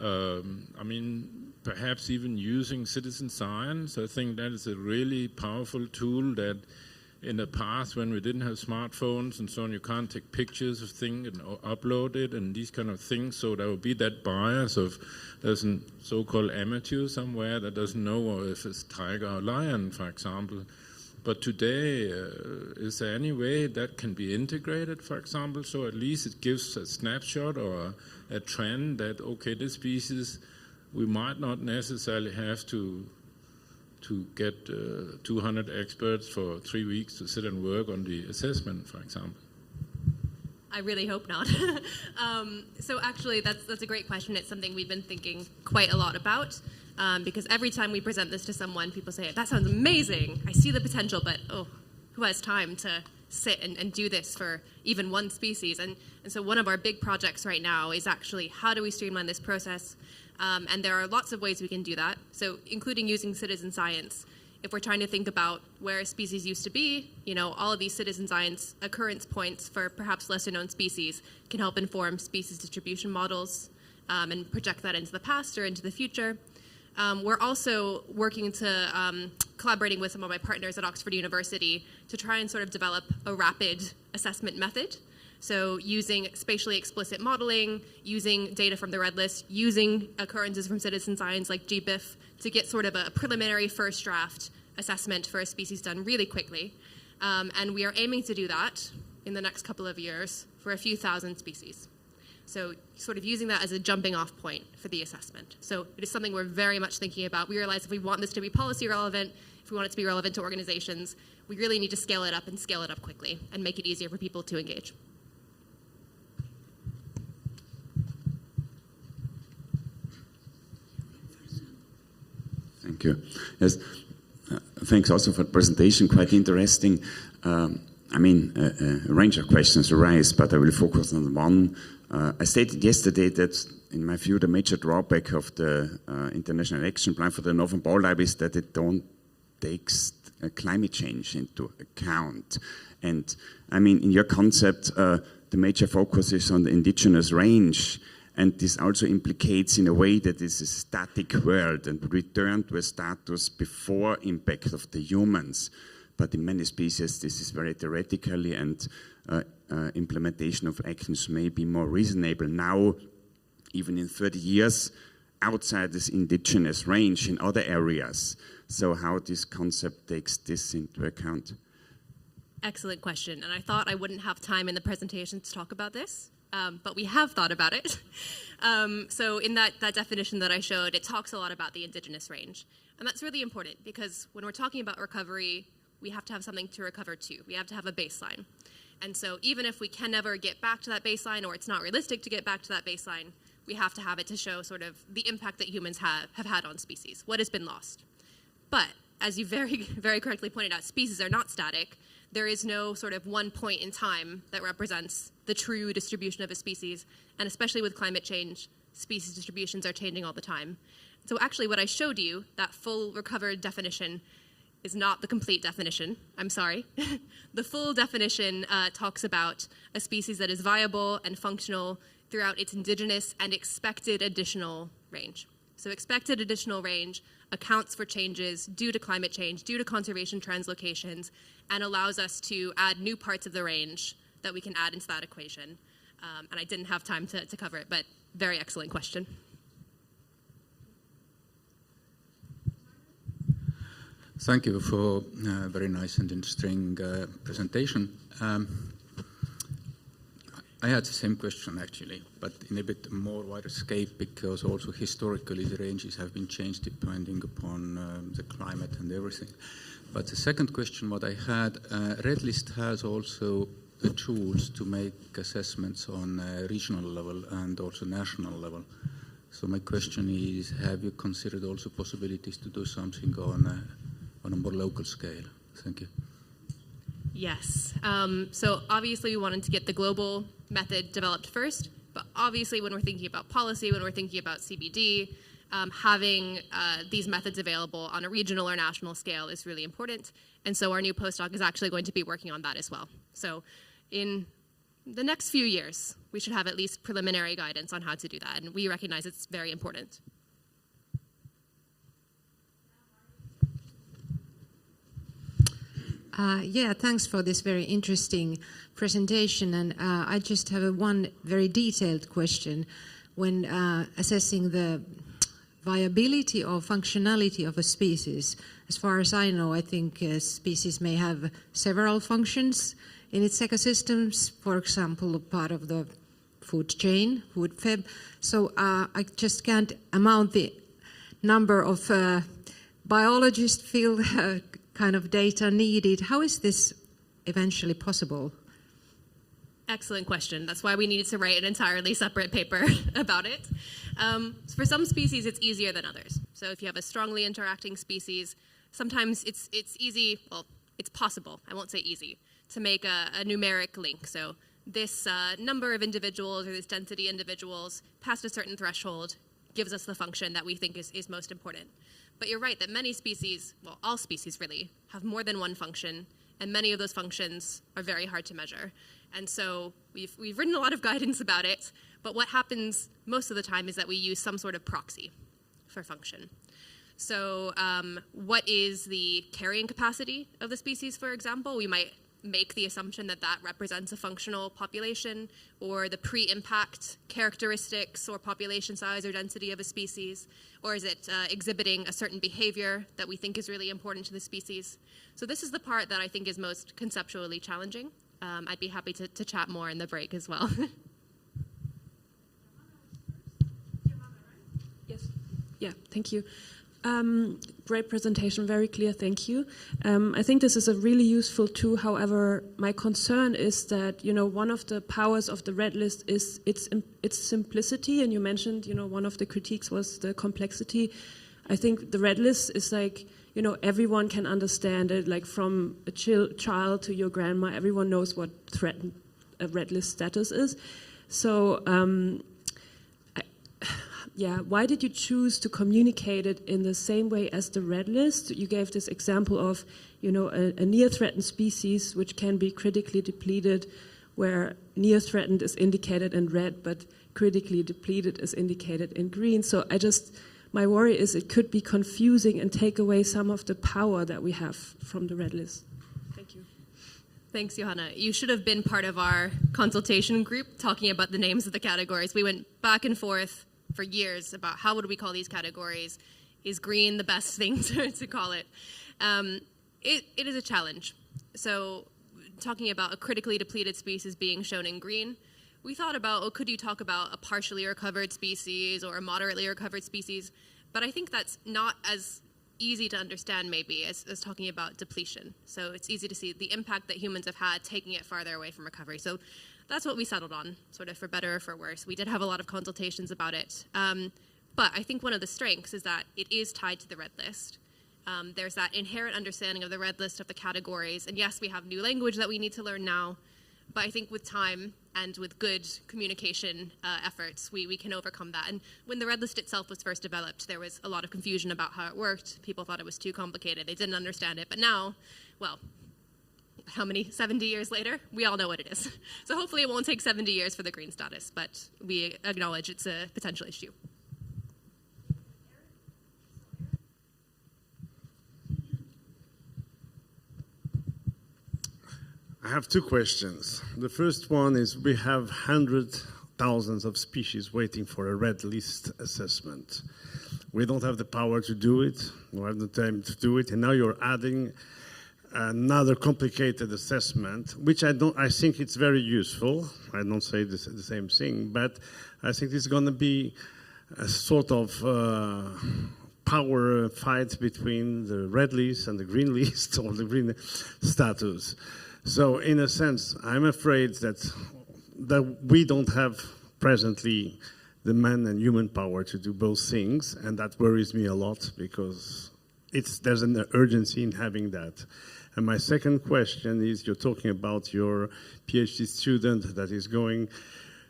I mean, perhaps even using citizen science. I think that is a really powerful tool that in the past, when we didn't have smartphones and so on, you can't take pictures of things and upload it and these kind of things. So there will be that bias of there's a so-called amateur somewhere that doesn't know if it's tiger or lion, for example. But today, is there any way that can be integrated, for example? So at least it gives a snapshot or a trend that, okay, this species, we might not necessarily have to get 200 experts for 3 weeks to sit and work on the assessment, for example? I really hope not. So actually, that's a great question. It's something we've been thinking quite a lot about, because every time we present this to someone, people say, that sounds amazing. I see the potential, but who has time to sit and do this for even one species? And so one of our big projects right now is actually how do we streamline this process? And there are lots of ways we can do that, so including using citizen science. If we're trying to think about where a species used to be, all of these citizen science occurrence points for perhaps lesser known species can help inform species distribution models and project that into the past or into the future. We're also working to collaborating with some of my partners at Oxford University to try and sort of develop a rapid assessment method. So using spatially explicit modeling, using data from the red list, using occurrences from citizen science like GBIF to get sort of a preliminary first draft assessment for a species done really quickly. And we are aiming to do that in the next couple of years for a few thousand species. So sort of using that as a jumping off point for the assessment. So it is something we're very much thinking about. We realize if we want this to be policy relevant, if we want it to be relevant to organizations, we really need to scale it up and scale it up quickly and make it easier for people to engage. Thank you. Yes, thanks also for the presentation, quite interesting. I mean, a range of questions arise, but I will focus on one. I stated yesterday that, in my view, the major drawback of the International Action Plan for the Northern Polar is that it don't takes climate change into account. And I mean, in your concept, the major focus is on the indigenous range. And this also implicates in a way that it's a static world and return to a status before impact of the humans. But in many species, this is very theoretically, and implementation of actions may be more reasonable now, even in 30 years, outside this indigenous range in other areas. So how this concept takes this into account? Excellent question. And I thought I wouldn't have time in the presentation to talk about this. But we have thought about it. So in that definition that I showed, it talks a lot about the indigenous range. And that's really important because when we're talking about recovery, we have to have something to recover to. We have to have a baseline. And so even if we can never get back to that baseline, or it's not realistic to get back to that baseline, we have to have it to show sort of the impact that humans have had on species, what has been lost. But as you very, very correctly pointed out, species are not static. There is no sort of one point in time that represents the true distribution of a species. And especially with climate change, species distributions are changing all the time. So actually what I showed you, that full recovered definition, is not the complete definition. I'm sorry. The full definition talks about a species that is viable and functional throughout its indigenous and expected additional range. So expected additional range accounts for changes due to climate change, due to conservation translocations, and allows us to add new parts of the range that we can add into that equation. And I didn't have time to cover it, but very excellent question. Thank you for a very nice and interesting presentation. I had the same question actually, but in a bit more wider scope, because also historically the ranges have been changed depending upon the climate and everything. But the second question what I had, Red List has also the tools to make assessments on a regional level and also national level. So my question is, have you considered also possibilities to do something on a more local scale? Thank you. Yes. So obviously we wanted to get the global method developed first, but obviously when we're thinking about policy, when we're thinking about CBD, having these methods available on a regional or national scale is really important. And so our new postdoc is actually going to be working on that as well. So in the next few years, we should have at least preliminary guidance on how to do that. And we recognize it's very important. Yeah, thanks for this very interesting presentation. And I just have one very detailed question. When assessing the viability or functionality of a species, as far as I know, I think a species may have several functions in its ecosystems, for example, a part of the food chain, food web. So I just can't amount the number of biologist field kind of data needed. How is this eventually possible? Excellent question. That's why we needed to write an entirely separate paper about it. For some species, it's easier than others. So if you have a strongly interacting species, sometimes it's easy, well, it's possible, I won't say easy, to make a numeric link. So this number of individuals or this density individuals past a certain threshold gives us the function that we think is most important. But you're right that many species, well, all species really, have more than one function, and many of those functions are very hard to measure. And so we've written a lot of guidance about it, but what happens most of the time is that we use some sort of proxy for function. So what is the carrying capacity of the species, for example? We might make the assumption that that represents a functional population, or the pre-impact characteristics or population size or density of a species, or is it exhibiting a certain behavior that we think is really important to the species? So this is the part that I think is most conceptually challenging. I'd be happy to chat more in the break as well. Yes. Yeah, thank you. Great presentation, very clear, thank you. I think this is a really useful tool. However, my concern is that, one of the powers of the Red List is its simplicity, and you mentioned, one of the critiques was the complexity. I think the Red List is like, everyone can understand it, like from a child to your grandma, everyone knows what a Red List status is. So, why did you choose to communicate it in the same way as the Red List? You gave this example of, a near-threatened species which can be critically depleted, where near-threatened is indicated in red, but critically depleted is indicated in green. So my worry is it could be confusing and take away some of the power that we have from the Red List. Thank you. Thanks, Johanna. You should have been part of our consultation group talking about the names of the categories. We went back and forth for years about how would we call these categories. Is green the best thing to call it? It is a challenge. So talking about a critically depleted species being shown in green, we thought about, could you talk about a partially recovered species or a moderately recovered species? But I think that's not as easy to understand maybe as talking about depletion. So it's easy to see the impact that humans have had taking it farther away from recovery. So that's what we settled on, sort of for better or for worse. We did have a lot of consultations about it. But I think one of the strengths is that it is tied to the Red List. There's that inherent understanding of the Red List of the categories. And yes, we have new language that we need to learn now. But I think with time, and with good communication efforts, we can overcome that. And when the red list itself was first developed, there was a lot of confusion about how it worked. People thought it was too complicated. They didn't understand it. But now, well, how many, 70 years later, we all know what it is. So hopefully it won't take 70 years for the green status, but we acknowledge it's a potential issue. I have two questions. The first one is we have hundreds, thousands of species waiting for a red list assessment. We don't have the power to do it, we have the time to do it, and now you're adding another complicated assessment, which I think it's very useful. I don't say the same thing, but I think it's going to be a sort of power fight between the red list and the green list, or the green status. So in a sense, I'm afraid that we don't have presently the man and human power to do both things, and that worries me a lot because there's an urgency in having that. And my second question is, you're talking about your PhD student that is going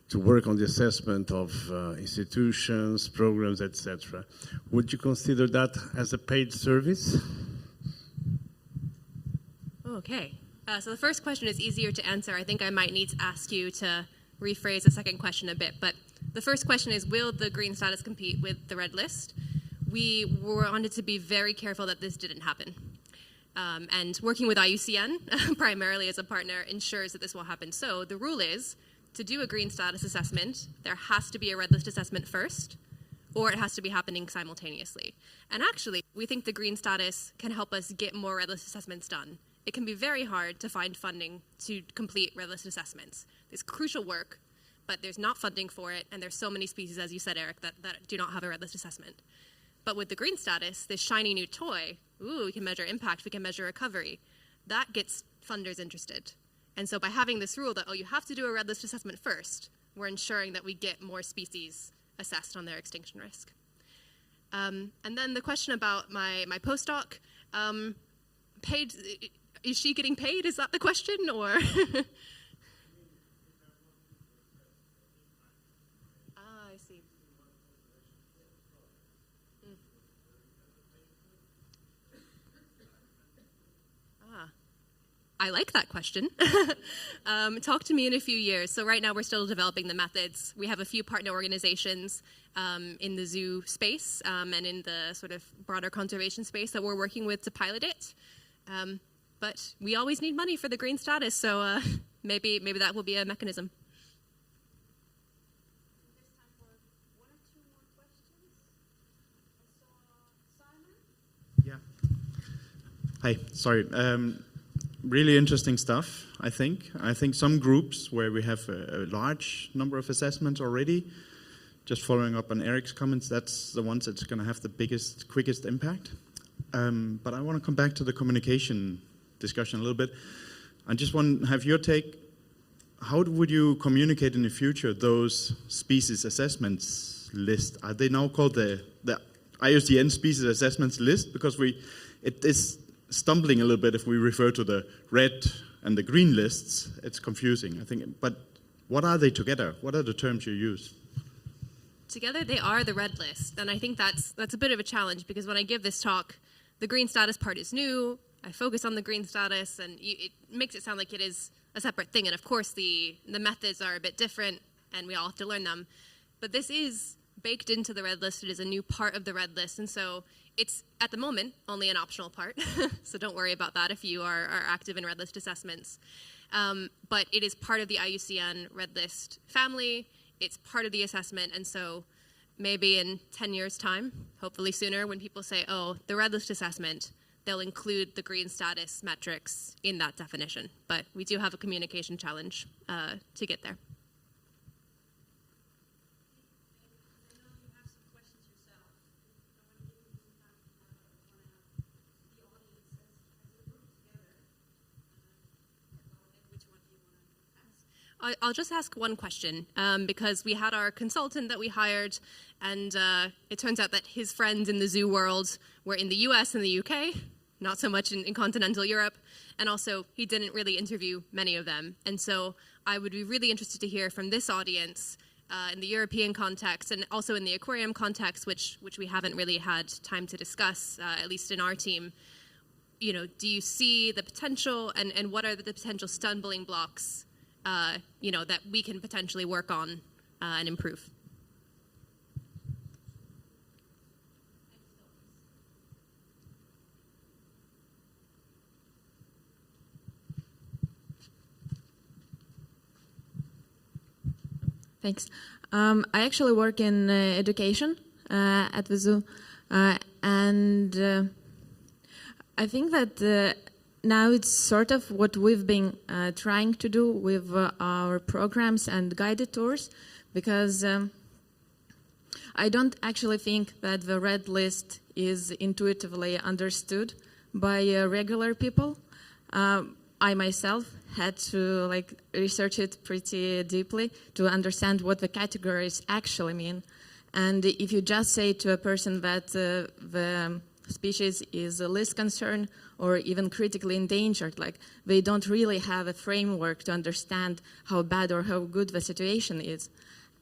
to work on the assessment of institutions, programs, etc. Would you consider that as a paid service? Okay. So the first question is easier to answer. I think I might need to ask you to rephrase the second question a bit. But the first question is, will the green status compete with the red list? We wanted to be very careful that this didn't happen. And working with IUCN, primarily as a partner, ensures that this will happen. So the rule is, to do a green status assessment, there has to be a red list assessment first, or it has to be happening simultaneously. And actually, we think the green status can help us get more red list assessments done. It can be very hard to find funding to complete red list assessments. It's crucial work, but there's not funding for it, and there's so many species, as you said, Eric, that do not have a red list assessment. But with the green status, this shiny new toy, we can measure impact, we can measure recovery, that gets funders interested. And so by having this rule that, you have to do a red list assessment first, we're ensuring that we get more species assessed on their extinction risk. And then the question about my postdoc, paid, is she getting paid? Is that the question, or? I see. I like that question. Talk to me in a few years. So right now we're still developing the methods. We have a few partner organizations in the zoo space and in the sort of broader conservation space that we're working with to pilot it. But we always need money for the green status, so maybe that will be a mechanism. Yeah. Hi, sorry. Really interesting stuff, I think. I think some groups where we have a large number of assessments already, just following up on Eric's comments, that's the ones that's going to have the biggest, quickest impact. But I want to come back to the communication discussion a little bit. I just want to have your take. How would you communicate in the future those species assessments list? Are they now called the IUCN species assessments list? Because it is stumbling a little bit if we refer to the red and the green lists. It's confusing, I think. But what are they together? What are the terms you use? Together, they are the red list. And I think that's a bit of a challenge, because when I give this talk, the green status part is new. I focus on the green status, and it makes it sound like it is a separate thing. And of course, the methods are a bit different, and we all have to learn them. But this is baked into the red list. It is a new part of the red list. And so it's, at the moment, only an optional part. So don't worry about that if you are active in red list assessments. But it is part of the IUCN red list family. It's part of the assessment. And so maybe in 10 years' time, hopefully sooner, when people say, the red list assessment, they'll include the green status metrics in that definition. But we do have a communication challenge to get there. I'll just ask one question, because we had our consultant that we hired, and it turns out that his friends in the zoo world were in the US and the UK, not so much in continental Europe, and also he didn't really interview many of them. And so I would be really interested to hear from this audience in the European context and also in the aquarium context, which we haven't really had time to discuss, at least in our team. You know, do you see the potential, and what are the potential stumbling blocks, you know, that we can potentially work on and improve? Thanks. I actually work in education at the zoo, and I think that now it's sort of what we've been trying to do with our programs and guided tours, because I don't actually think that the red list is intuitively understood by regular people. I myself had to research it pretty deeply to understand what the categories actually mean. And if you just say to a person that the species is a least concern or even critically endangered, they don't really have a framework to understand how bad or how good the situation is.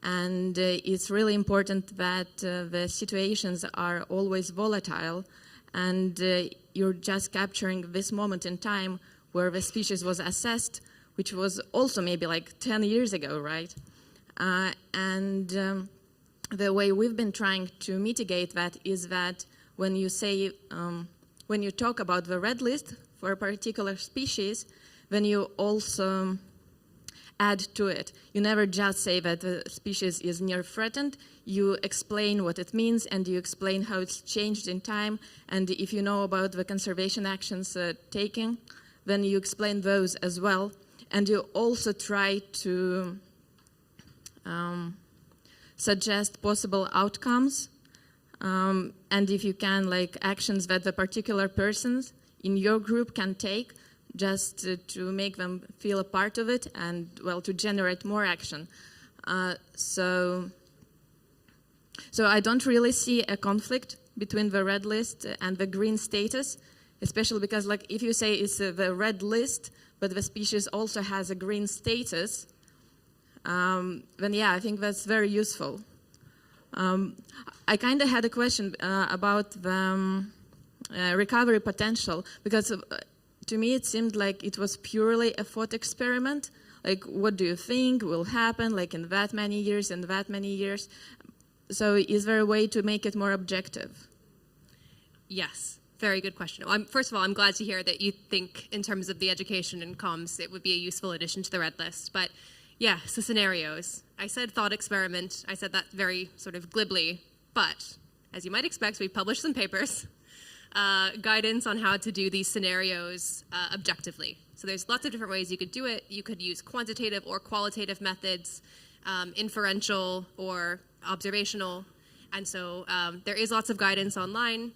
And it's really important that the situations are always volatile, and you're just capturing this moment in time where the species was assessed, which was also maybe 10 years ago, right? The way we've been trying to mitigate that is that when you say, when you talk about the red list for a particular species, then you also add to it. You never just say that the species is near threatened. You explain what it means, and you explain how it's changed in time. And if you know about the conservation actions taken, then you explain those as well. And you also try to suggest possible outcomes. And if you can, actions that the particular persons in your group can take, just to make them feel a part of it and, well, to generate more action. So I don't really see a conflict between the red list and the green status, especially because, if you say it's the red list, but the species also has a green status, then yeah, I think that's very useful. I kind of had a question about the recovery potential, because to me it seemed like it was purely a thought experiment. What do you think will happen, in that many years and that many years? So is there a way to make it more objective? Yes, very good question. First of all, I'm glad to hear that you think in terms of the education and comms it would be a useful addition to the red list. But yeah, so scenarios. I said thought experiment. I said that very sort of glibly. But as you might expect, we published some papers, guidance on how to do these scenarios objectively. So there's lots of different ways you could do it. You could use quantitative or qualitative methods, inferential or observational. And so there is lots of guidance online.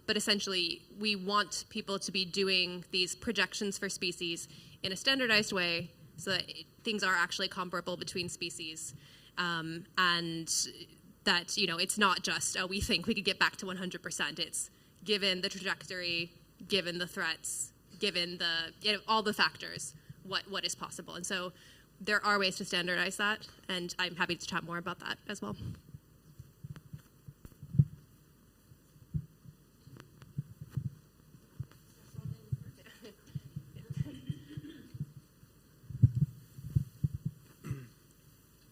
But essentially, we want people to be doing these projections for species in a standardized way so that things are actually comparable between species. And that, it's not just, we think we could get back to 100%. It's given the trajectory, given the threats, given the, all the factors, what is possible. And so there are ways to standardize that, and I'm happy to chat more about that as well.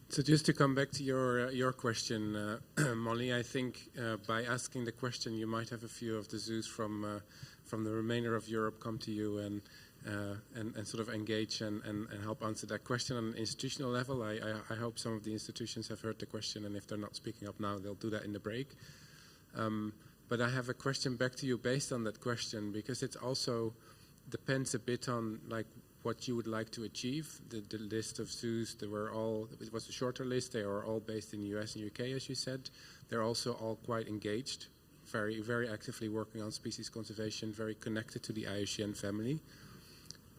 So just to come back to your question, Molly, I think by asking the question, you might have a few of the zoos from the remainder of Europe come to you and sort of engage and help answer that question on an institutional level. I hope some of the institutions have heard the question, and if they're not speaking up now, they'll do that in the break. But I have a question back to you based on that question, because it also depends a bit on what you would like to achieve. The list of zoos, it was a shorter list. They are all based in the US and UK, as you said. They're also all quite engaged, very, very actively working on species conservation, very connected to the IUCN family.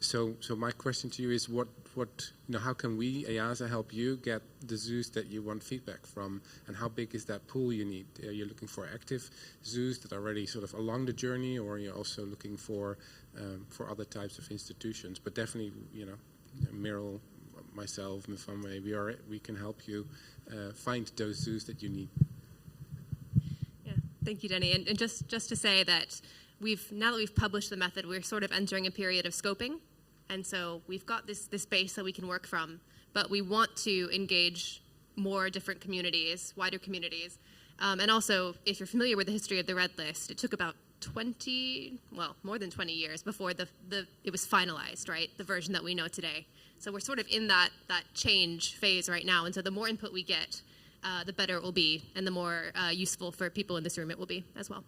So my question to you is, how can we, EAZA, help you get the zoos that you want feedback from, and how big is that pool you need? Are you looking for active zoos that are already sort of along the journey, or are you also looking for other types of institutions? But definitely, Merel, myself, Mufamwe, we can help you find those zoos that you need. Yeah, thank you, Denny. And just to say that now that we've published the method, we're sort of entering a period of scoping. And so we've got this base that we can work from, but we want to engage more different communities, wider communities. And also, if you're familiar with the history of the Red List, it took about more than 20 years before it was finalized, right? The version that we know today. So we're sort of in that change phase right now. And so the more input we get, the better it will be, and the more useful for people in this room it will be as well.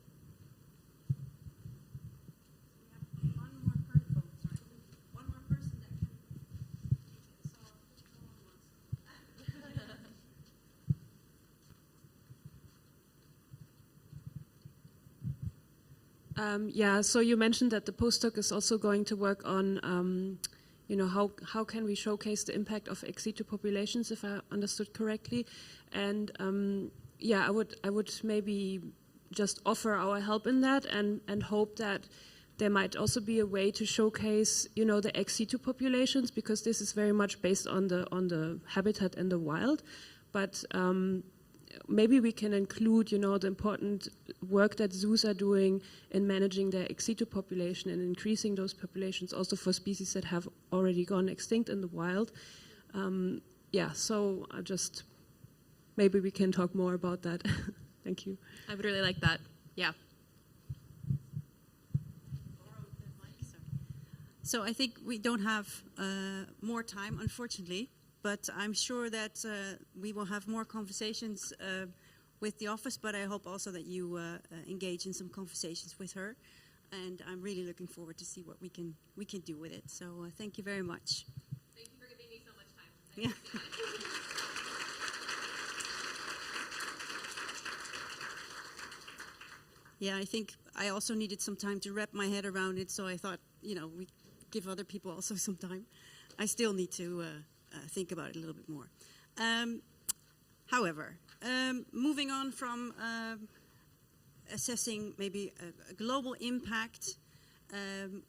So you mentioned that the postdoc is also going to work on, how can we showcase the impact of ex situ populations, if I understood correctly, and I would maybe just offer our help in that, and hope that there might also be a way to showcase, the ex situ populations, because this is very much based on the habitat in the wild, but maybe we can include, the important work that zoos are doing in managing their ex situ population and increasing those populations also for species that have already gone extinct in the wild. So maybe we can talk more about that. Thank you. I would really like that. Yeah. So I think we don't have more time, unfortunately. But I'm sure that we will have more conversations with the office, but I hope also that you engage in some conversations with her. And I'm really looking forward to see what we can do with it. So thank you very much. Thank you for giving me so much time. Yeah, I think I also needed some time to wrap my head around it, so I thought, we give other people also some time. I still need to think about it a little bit more. However, moving on from assessing maybe a global impact,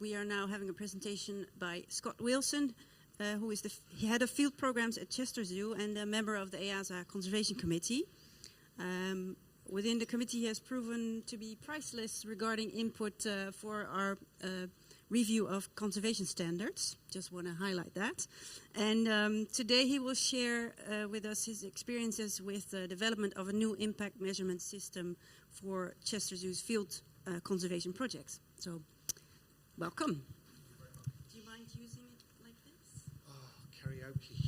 we are now having a presentation by Scott Wilson, who is the head of field programs at Chester Zoo and a member of the EAZA Conservation Committee. Within the committee, he has proven to be priceless regarding input for our review of conservation standards. Just want to highlight that. And today he will share with us his experiences with the development of a new impact measurement system for Chester Zoo's field conservation projects. So, welcome. Do you mind using it like this? Oh, karaoke.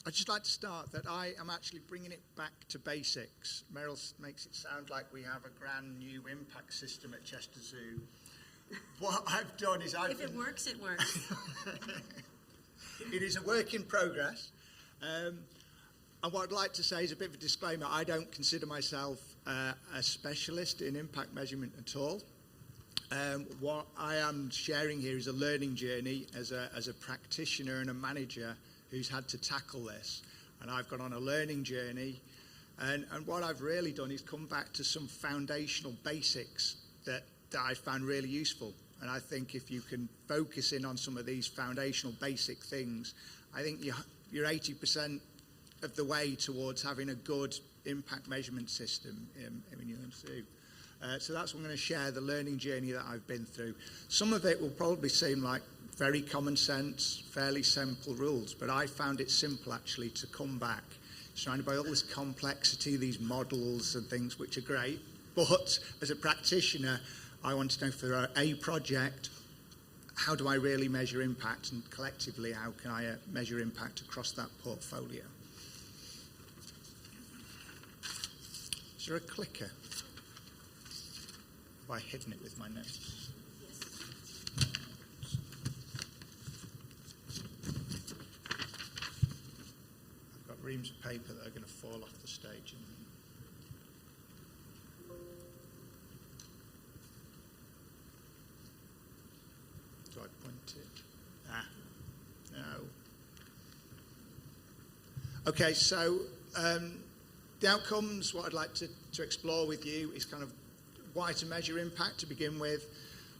I'd just like to start that I am actually bringing it back to basics. Merel makes it sound like we have a brand new impact system at Chester Zoo. What I've done is If it works, it works. It is a work in progress. And what I'd like to say is a bit of a disclaimer. I don't consider myself a specialist in impact measurement at all. What I am sharing here is a learning journey as a practitioner and a manager who's had to tackle this. And I've gone on a learning journey. And what I've really done is come back to some foundational basics that I found really useful. And I think if you can focus in on some of these foundational basic things, I think you're 80% of the way towards having a good impact measurement system in your zoo. So that's what I'm going to share, the learning journey that I've been through. Some of it will probably seem like very common sense, fairly simple rules, but I found it simple actually to come back, surrounded by all this complexity, these models and things which are great. But as a practitioner, I want to know for a project, how do I really measure impact, and collectively, how can I measure impact across that portfolio? Is there a clicker? Have I hidden it with my notes? reams of paper that are going to fall off the stage. Do I point it? No. Okay, so the outcomes, what I'd like to explore with you is kind of why to measure impact to begin with,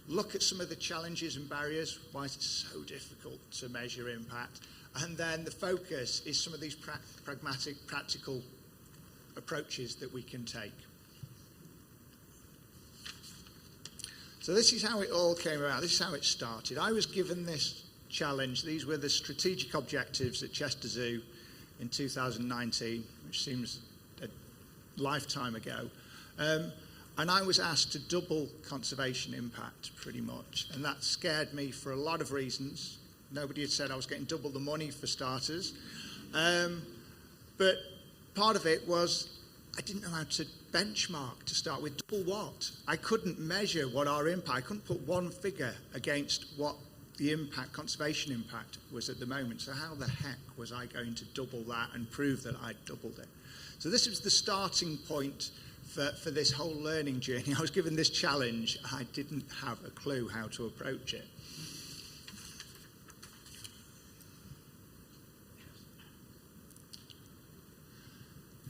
look at some of the challenges and barriers, why is it so difficult to measure impact, and then the focus is some of these pragmatic, practical approaches that we can take. So this is how it all came about, this is how it started. I was given this challenge, these were the strategic objectives at Chester Zoo in 2019, which seems a lifetime ago. And I was asked to double conservation impact, pretty much. And that scared me for a lot of reasons. Nobody had said I was getting double the money, for starters. But part of it was I didn't know how to benchmark to start with. Double what? I couldn't measure what our impact, I couldn't put one figure against what the impact, conservation impact, was at the moment. So how the heck was I going to double that and prove that I'd doubled it? So this was the starting point for this whole learning journey. I was given this challenge. I didn't have a clue how to approach it.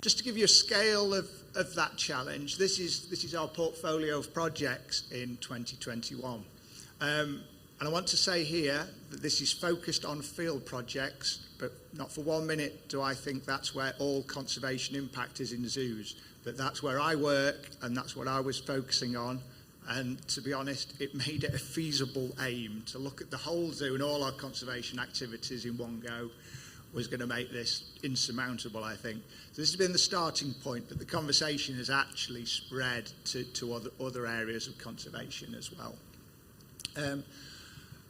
Just to give you a scale of that challenge, this is our portfolio of projects in 2021. And I want to say here that this is focused on field projects, but not for 1 minute do I think that's where all conservation impact is in zoos. But that's where I work, and that's what I was focusing on. And to be honest, it made it a feasible aim to look at the whole zoo and all our conservation activities in one go was going to make this insurmountable, I think. So this has been the starting point, but the conversation has actually spread to other areas of conservation as well.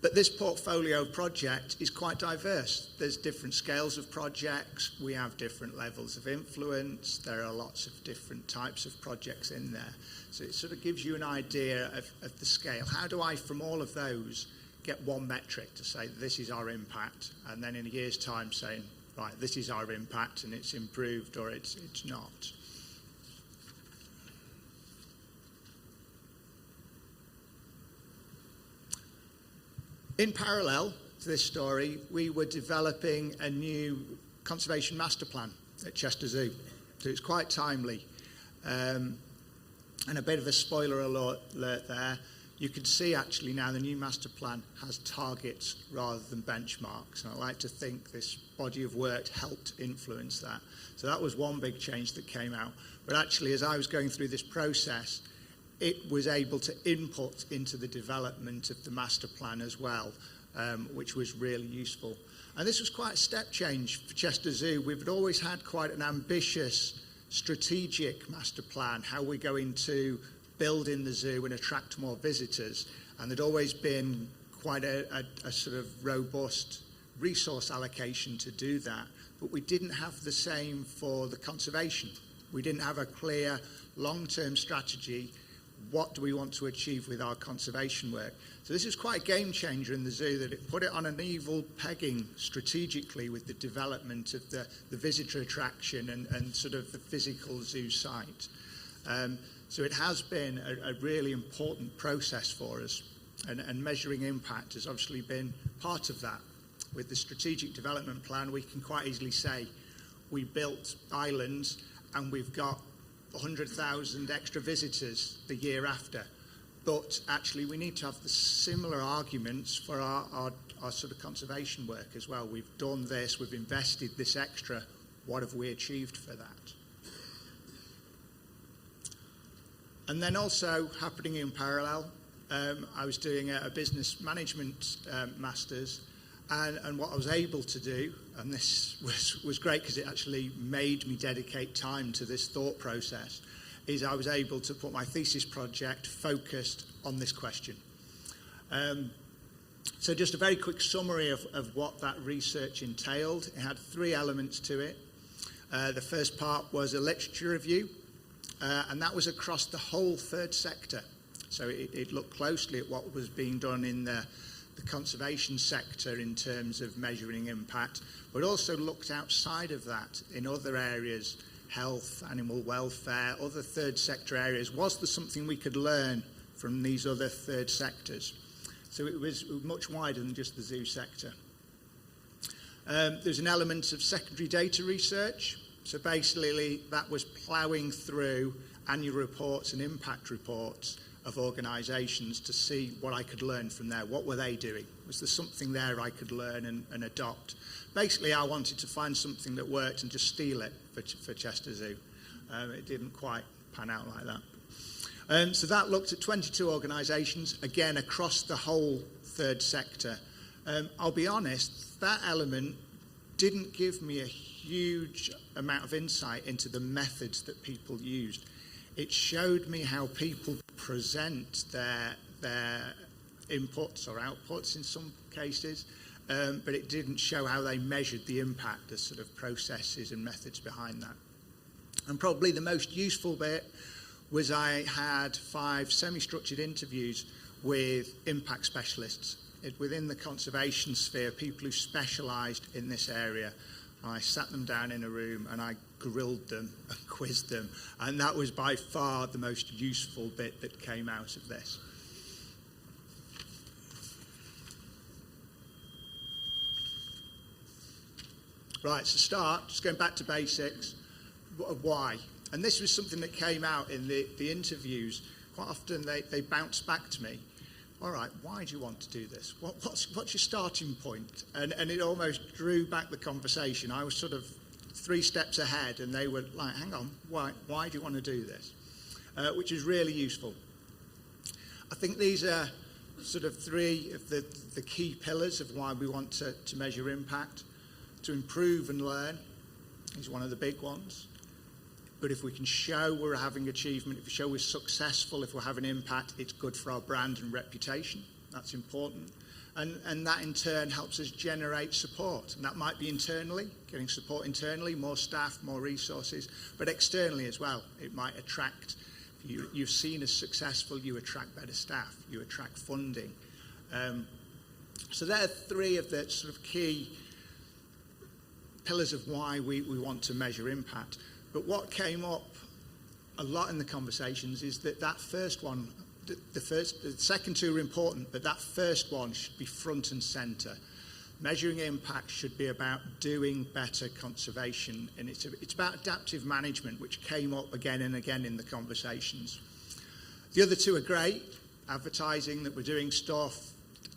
But this portfolio project is quite diverse. There's different scales of projects. We have different levels of influence. There are lots of different types of projects in there. So it sort of gives you an idea of the scale. How do I, from all of those, get one metric to say this is our impact, and then in a year's time saying, right, this is our impact and it's improved or it's not. In parallel to this story, we were developing a new conservation master plan at Chester Zoo. So it's quite timely. And a bit of a spoiler alert there. You can see actually now the new master plan has targets rather than benchmarks. And I like to think this body of work helped influence that. So that was one big change that came out. But actually, as I was going through this process, it was able to input into the development of the master plan as well, which was really useful. And this was quite a step change for Chester Zoo. We've always had quite an ambitious strategic master plan, how we're going to build in the zoo and attract more visitors. And there'd always been quite a sort of robust resource allocation to do that. But we didn't have the same for the conservation. We didn't have a clear long-term strategy. What do we want to achieve with our conservation work? So this is quite a game changer in the zoo, that it put it on an even pegging strategically with the development of the visitor attraction and sort of the physical zoo site. So it has been a really important process for us, and measuring impact has obviously been part of that. With the strategic development plan, we can quite easily say we built islands and we've got 100,000 extra visitors the year after. But actually we need to have the similar arguments for our sort of conservation work as well. We've done this, we've invested this extra, what have we achieved for that? And then also happening in parallel, I was doing a business management master's, and what I was able to do, and this was great because it actually made me dedicate time to this thought process, is I was able to put my thesis project focused on this question. So just a very quick summary of what that research entailed. It had 3 elements to it. The first part was a literature review, and that was across the whole third sector. So it looked closely at what was being done in the the conservation sector in terms of measuring impact, but also looked outside of that in other areas, health, animal welfare, other third sector areas. Was there something we could learn from these other third sectors? So it was much wider than just the zoo sector. There's an element of secondary data research. So basically that was ploughing through annual reports and impact reports of organisations to see what I could learn from there. What were they doing? Was there something there I could learn and adopt? Basically, I wanted to find something that worked and just steal it for Chester Zoo. It didn't quite pan out like that. So that looked at 22 organisations, again, across the whole third sector. I'll be honest, that element didn't give me a huge amount of insight into the methods that people used. It showed me how people present their inputs or outputs in some cases, but it didn't show how they measured the impact, the sort of processes and methods behind that. And probably the most useful bit was I had 5 semi-structured interviews with impact specialists within the conservation sphere, people who specialised in this area. I sat them down in a room and I grilled them and quizzed them, and that was by far the most useful bit that came out of this. Right, so start, just going back to basics, why? And this was something that came out in the interviews. Quite often they bounce back to me. All right, why do you want to do this? What's your starting point? And it almost drew back the conversation. I was sort of 3 steps ahead, and they were like, hang on, why do you want to do this? Which is really useful. I think these are sort of 3 of the key pillars of why we want to measure impact. To improve and learn is one of the big ones. But if we can show we're having achievement, if we show we're successful, if we're having impact, it's good for our brand and reputation. That's important. And that in turn helps us generate support. And that might be internally, getting support internally, more staff, more resources, but externally as well. It might attract, you're seen as successful, you attract better staff, you attract funding. So there are 3 of the sort of key pillars of why we want to measure impact. But what came up a lot in the conversations is that first one, the second 2 are important, but that first one should be front and centre. Measuring impact should be about doing better conservation, and it's about adaptive management, which came up again and again in the conversations. The other 2 are great, advertising that we're doing stuff,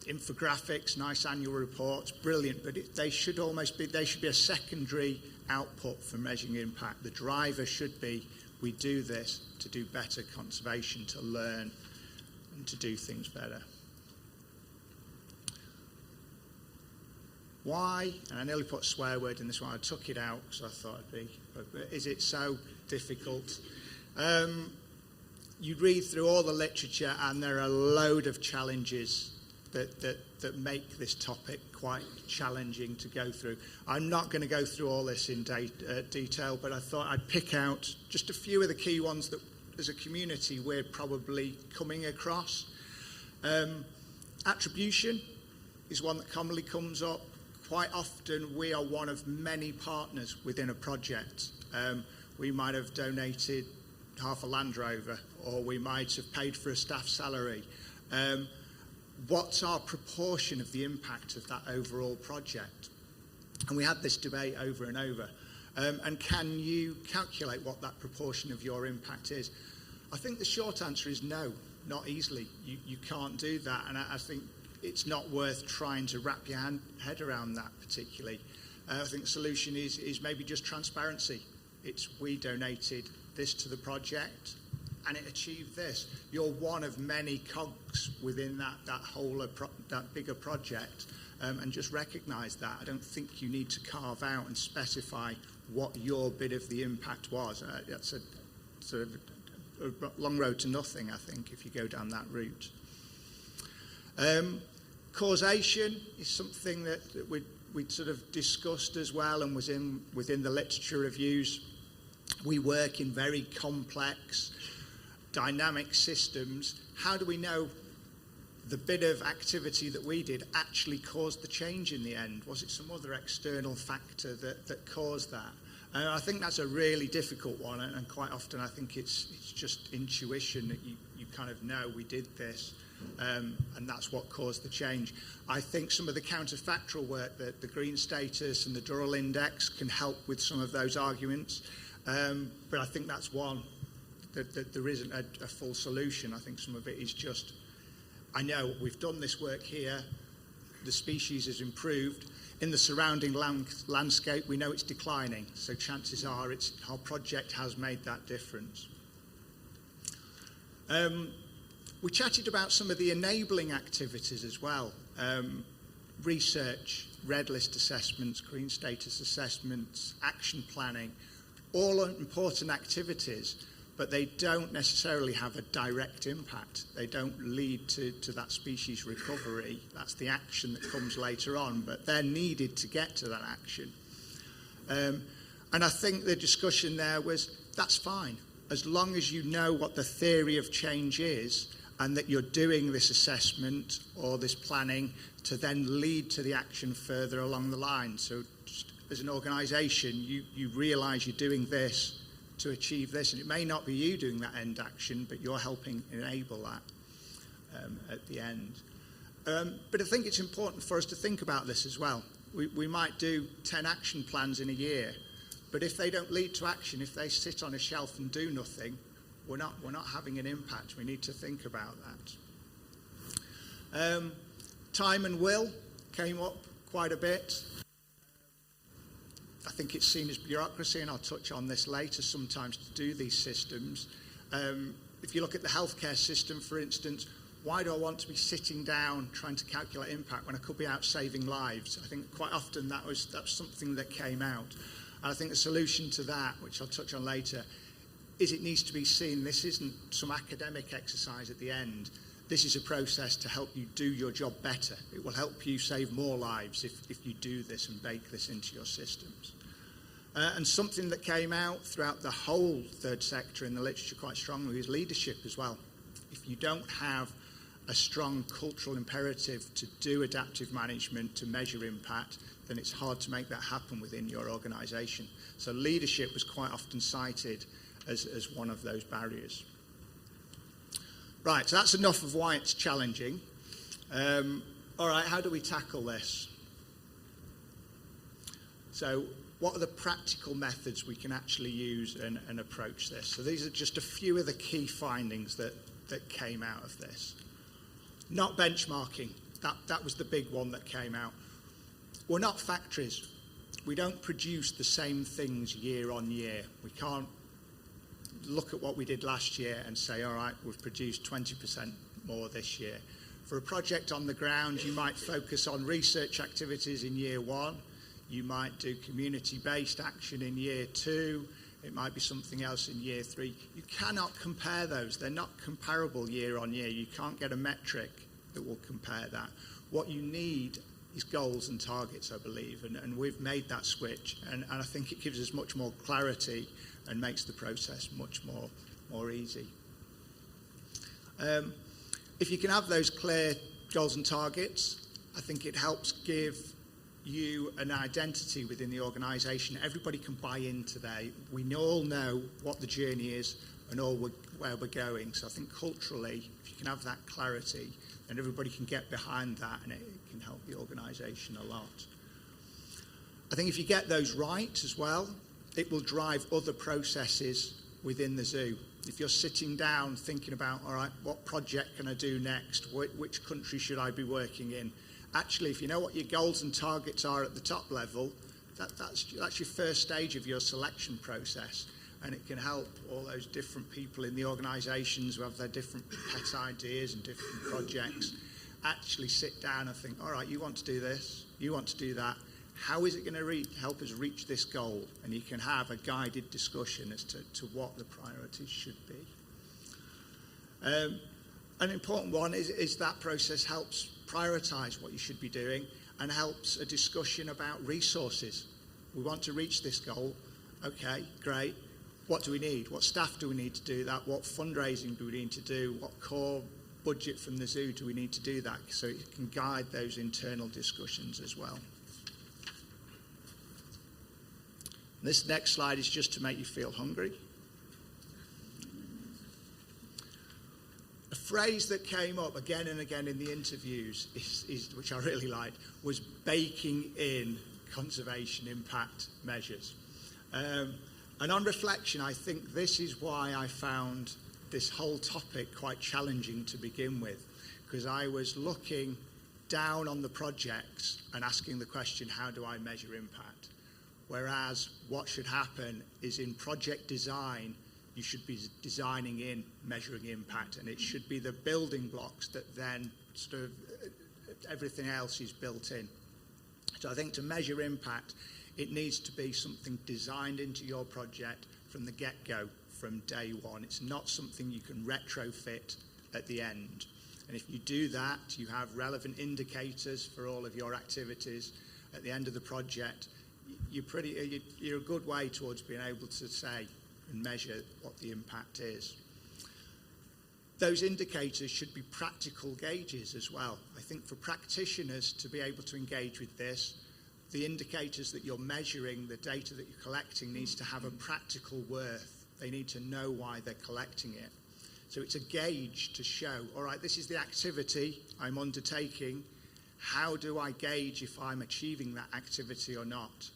infographics, nice annual reports, brilliant, but they should be a secondary output for measuring impact. The driver should be, we do this to do better conservation, to learn and to do things better. Why, and I nearly put a swear word in this one, I took it out because I thought it'd be, but is it so difficult? You read through all the literature and there are a load of challenges that make this topic quite challenging to go through. I'm not going to go through all this in detail, but I thought I'd pick out just a few of the key ones that as a community we're probably coming across. Attribution is one that commonly comes up. Quite often we are one of many partners within a project. We might have donated half a Land Rover, or we might have paid for a staff salary. What's our proportion of the impact of that overall project? And we had this debate over and over. And can you calculate what that proportion of your impact is? I think the short answer is no, not easily. You can't do that, and I think it's not worth trying to wrap your head around that particularly. I think the solution is maybe just transparency. It's we donated this to the project, and it achieved this. You're one of many cogs within that whole that bigger project, and just recognise that. I don't think you need to carve out and specify what your bit of the impact was. That's a sort of a long road to nothing, I think, if you go down that route. Causation is something that we'd sort of discussed as well, and was within the literature reviews. We work in very complex dynamic systems. How do we know the bit of activity that we did actually caused the change in the end? Was it some other external factor that caused that? And I think that's a really difficult one, and quite often I think it's just intuition that you kind of know we did this, and that's what caused the change. I think some of the counterfactual work, the green status and the Durrell index, can help with some of those arguments, but I think that's one that there isn't a full solution. I think some of it is just, I know we've done this work here, the species has improved. In the surrounding landscape, we know it's declining, so chances are our project has made that difference. We chatted about some of the enabling activities as well. Research, red list assessments, green status assessments, action planning, all important activities, but they don't necessarily have a direct impact. They don't lead to that species recovery. That's the action that comes later on, but they're needed to get to that action. And I think the discussion there was, that's fine, as long as you know what the theory of change is and that you're doing this assessment or this planning to then lead to the action further along the line. So just as an organisation, you realise you're doing this to achieve this, and it may not be you doing that end action, but you're helping enable that at the end. But I think it's important for us to think about this as well. We might do 10 action plans in a year, but if they don't lead to action, if they sit on a shelf and do nothing, we're not having an impact. We need to think about that. Time and will came up quite a bit. I think it's seen as bureaucracy, and I'll touch on this later sometimes, to do these systems. If you look at the healthcare system, for instance, why do I want to be sitting down trying to calculate impact when I could be out saving lives? I think quite often that's something that came out. And I think the solution to that, which I'll touch on later, is it needs to be seen. This isn't some academic exercise at the end. This is a process to help you do your job better. It will help you save more lives if you do this and bake this into your systems. And something that came out throughout the whole third sector in the literature quite strongly is leadership as well. If you don't have a strong cultural imperative to do adaptive management, to measure impact, then it's hard to make that happen within your organisation. So leadership was quite often cited as one of those barriers. Right, so that's enough of why it's challenging. All right, how do we tackle this? So what are the practical methods we can actually use and approach this? So these are just a few of the key findings that came out of this. Not benchmarking. That was the big one that came out. We're not factories. We don't produce the same things year on year. We can't look at what we did last year and say, all right, we've produced 20% more this year. For a project on the ground, you might focus on research activities in year one. You might do community-based action in year two. It might be something else in year three. You cannot compare those. They're not comparable year on year. You can't get a metric that will compare that. What you need is goals and targets, I believe, and we've made that switch, and I think it gives us much more clarity and makes the process much more easy. If you can have those clear goals and targets, I think it helps give you an identity within the organisation. Everybody can buy into that. We all know what the journey is and where we're going. So I think culturally, if you can have that clarity, then everybody can get behind that, and it can help the organisation a lot. I think if you get those right as well, it will drive other processes within the zoo. If you're sitting down thinking about, all right, what project can I do next? Which country should I be working in? Actually, if you know what your goals and targets are at the top level, that's your first stage of your selection process. And it can help all those different people in the organisations who have their different pet ideas and different projects actually sit down and think, all right, you want to do this, you want to do that. How is it going to help us reach this goal? And you can have a guided discussion as to what the priorities should be. An important one is that process helps prioritise what you should be doing and helps a discussion about resources. We want to reach this goal. Okay, great. What do we need? What staff do we need to do that? What fundraising do we need to do? What core budget from the zoo do we need to do that, so it can guide those internal discussions as well. This next slide is just to make you feel hungry. A phrase that came up again and again in the interviews, which I really liked, was baking in conservation impact measures. And on reflection, I think this is why I found this whole topic quite challenging to begin with, because I was looking down on the projects and asking the question, how do I measure impact? Whereas what should happen is in project design, you should be designing in measuring impact, and it should be the building blocks that then sort of everything else is built in. So I think to measure impact, it needs to be something designed into your project from the get-go, from day one. It's not something you can retrofit at the end. And if you do that, you have relevant indicators for all of your activities at the end of the project. You're a good way towards being able to say and measure what the impact is. Those indicators should be practical gauges as well. I think for practitioners to be able to engage with this, the indicators that you're measuring, the data that you're collecting needs to have a practical worth. They need to know why they're collecting it. So it's a gauge to show, all right, this is the activity I'm undertaking. How do I gauge if I'm achieving that activity or not?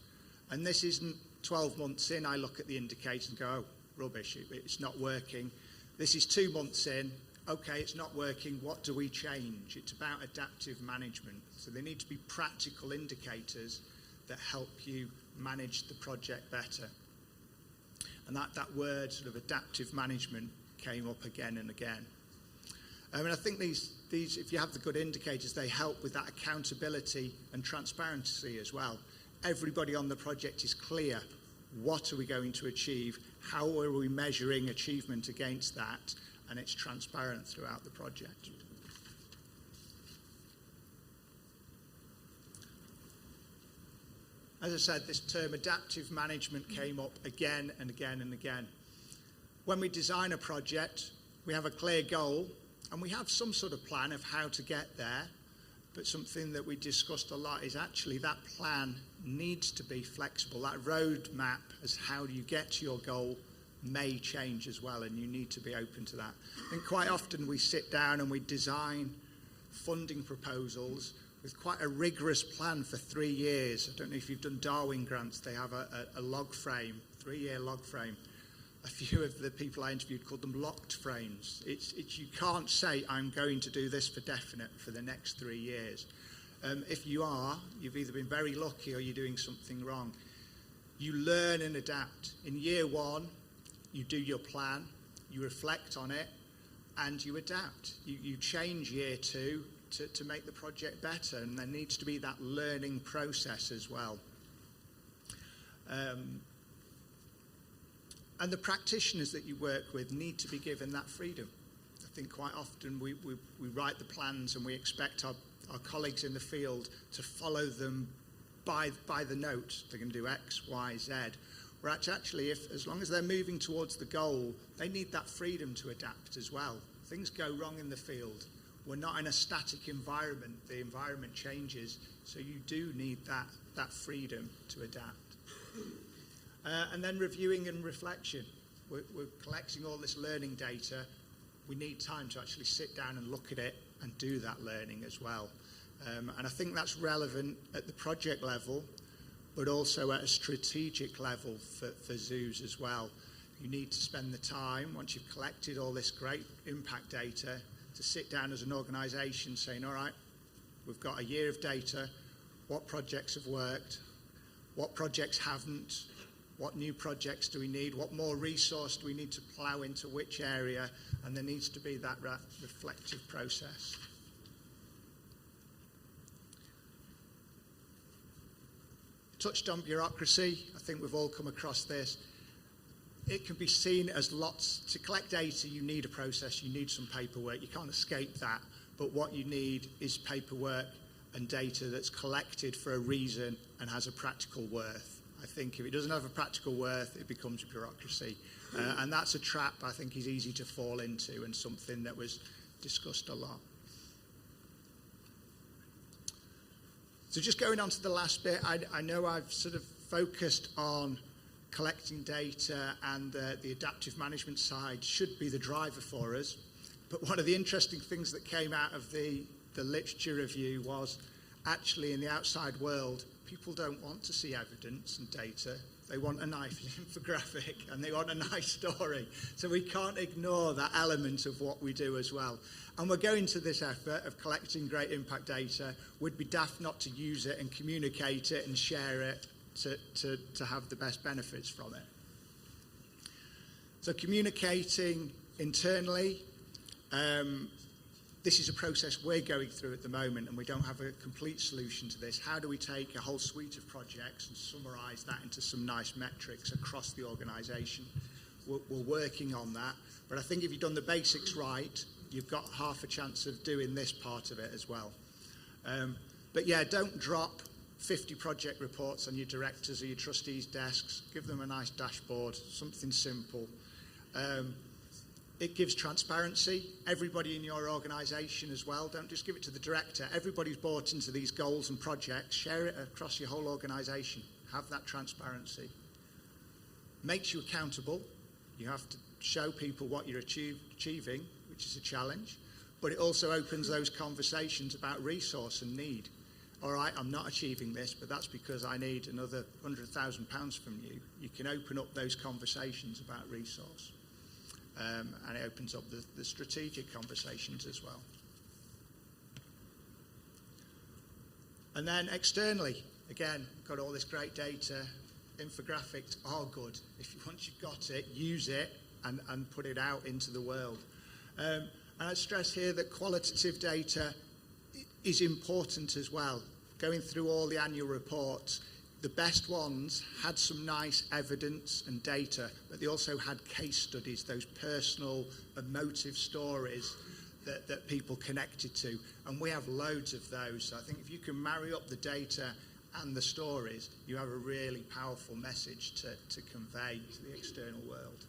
And this isn't 12 months in, I look at the indicators and go, oh, rubbish, it's not working. This is 2 months in, okay, it's not working, what do we change? It's about adaptive management. So they need to be practical indicators that help you manage the project better. And that word, sort of adaptive management, came up again and again. And I think these, if you have the good indicators, they help with that accountability and transparency as well. Everybody on the project is clear. What are we going to achieve? How are we measuring achievement against that? And it's transparent throughout the project. As I said, this term adaptive management came up again and again and again. When we design a project, we have a clear goal and we have some sort of plan of how to get there, but something that we discussed a lot is actually that plan needs to be flexible. That roadmap as how do you get to your goal may change as well, and you need to be open to that. I think quite often we sit down and we design funding proposals with quite a rigorous plan for 3 years. I don't know if you've done Darwin grants, they have a log frame, 3-year log frame. A few of the people I interviewed called them locked frames. It's you can't say, I'm going to do this for definite for the next 3 years. If you are, you've either been very lucky or you're doing something wrong. You learn and adapt. In year 1, you do your plan, you reflect on it, and you adapt. You change year 2 to make the project better, and there needs to be that learning process as well. And the practitioners that you work with need to be given that freedom. I think quite often we write the plans and we expect our colleagues in the field to follow them by the note. They're going to do X, Y, Z. Where actually, as long as they're moving towards the goal, they need that freedom to adapt as well. Things go wrong in the field. We're not in a static environment. The environment changes, so you do need that freedom to adapt. And then reviewing and reflection. We're collecting all this learning data. We need time to actually sit down and look at it and do that learning as well. And I think that's relevant at the project level, but also at a strategic level for zoos as well. You need to spend the time, once you've collected all this great impact data, to sit down as an organisation saying, all right, we've got a year of data, what projects have worked, what projects haven't, what new projects do we need, what more resource do we need to plough into which area, and there needs to be that reflective process. Touched on bureaucracy. I think we've all come across this. It can be seen as lots. To collect data, you need a process, you need some paperwork. You can't escape that. But what you need is paperwork and data that's collected for a reason and has a practical worth. I think if it doesn't have a practical worth, it becomes bureaucracy. And that's a trap I think is easy to fall into, and something that was discussed a lot. So just going on to the last bit, I know I've sort of focused on collecting data, and the adaptive management side should be the driver for us. But one of the interesting things that came out of the literature review was actually in the outside world, people don't want to see evidence and data. They want a nice infographic and they want a nice story. So we can't ignore that element of what we do as well. And we're going to this effort of collecting great impact data. We'd be daft not to use it and communicate it and share it to have the best benefits from it. So communicating internally, this is a process we're going through at the moment, and we don't have a complete solution to this. How do we take a whole suite of projects and summarise that into some nice metrics across the organisation? We're working on that, but I think if you've done the basics right, you've got half a chance of doing this part of it as well. But yeah, don't drop 50 project reports on your directors or your trustees' desks. Give them a nice dashboard, something simple. It gives transparency. Everybody in your organisation as well. Don't just give it to the director. Everybody's bought into these goals and projects. Share it across your whole organisation. Have that transparency. Makes you accountable. You have to show people what you're achieving, which is a challenge. But it also opens those conversations about resource and need. All right, I'm not achieving this, but that's because I need another £100,000 from you. You can open up those conversations about resource. And it opens up the strategic conversations as well. And then externally, again, got all this great data. Infographics are good. Once you've got it, use it and put it out into the world. And I stress here that qualitative data is important as well. Going through all the annual reports, the best ones had some nice evidence and data, but they also had case studies, those personal, emotive stories that people connected to. And we have loads of those. So I think if you can marry up the data and the stories, you have a really powerful message to convey to the external world.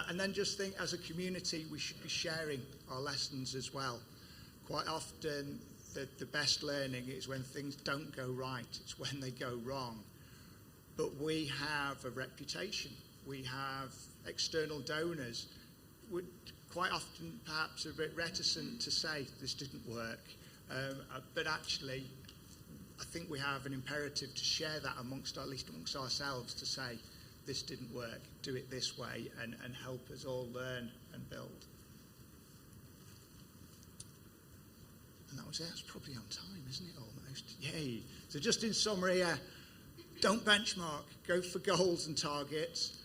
And then just think, as a community, we should be sharing our lessons as well. Quite often, the best learning is when things don't go right. It's when they go wrong. But we have a reputation. We have external donors. We're quite often perhaps a bit reticent to say this didn't work. But actually, I think we have an imperative to share that at least amongst ourselves, to say this didn't work, do it this way, and help us all learn and build. And that was it. It's probably on time, isn't it, almost? Yay. So just in summary, don't benchmark. Go for goals and targets.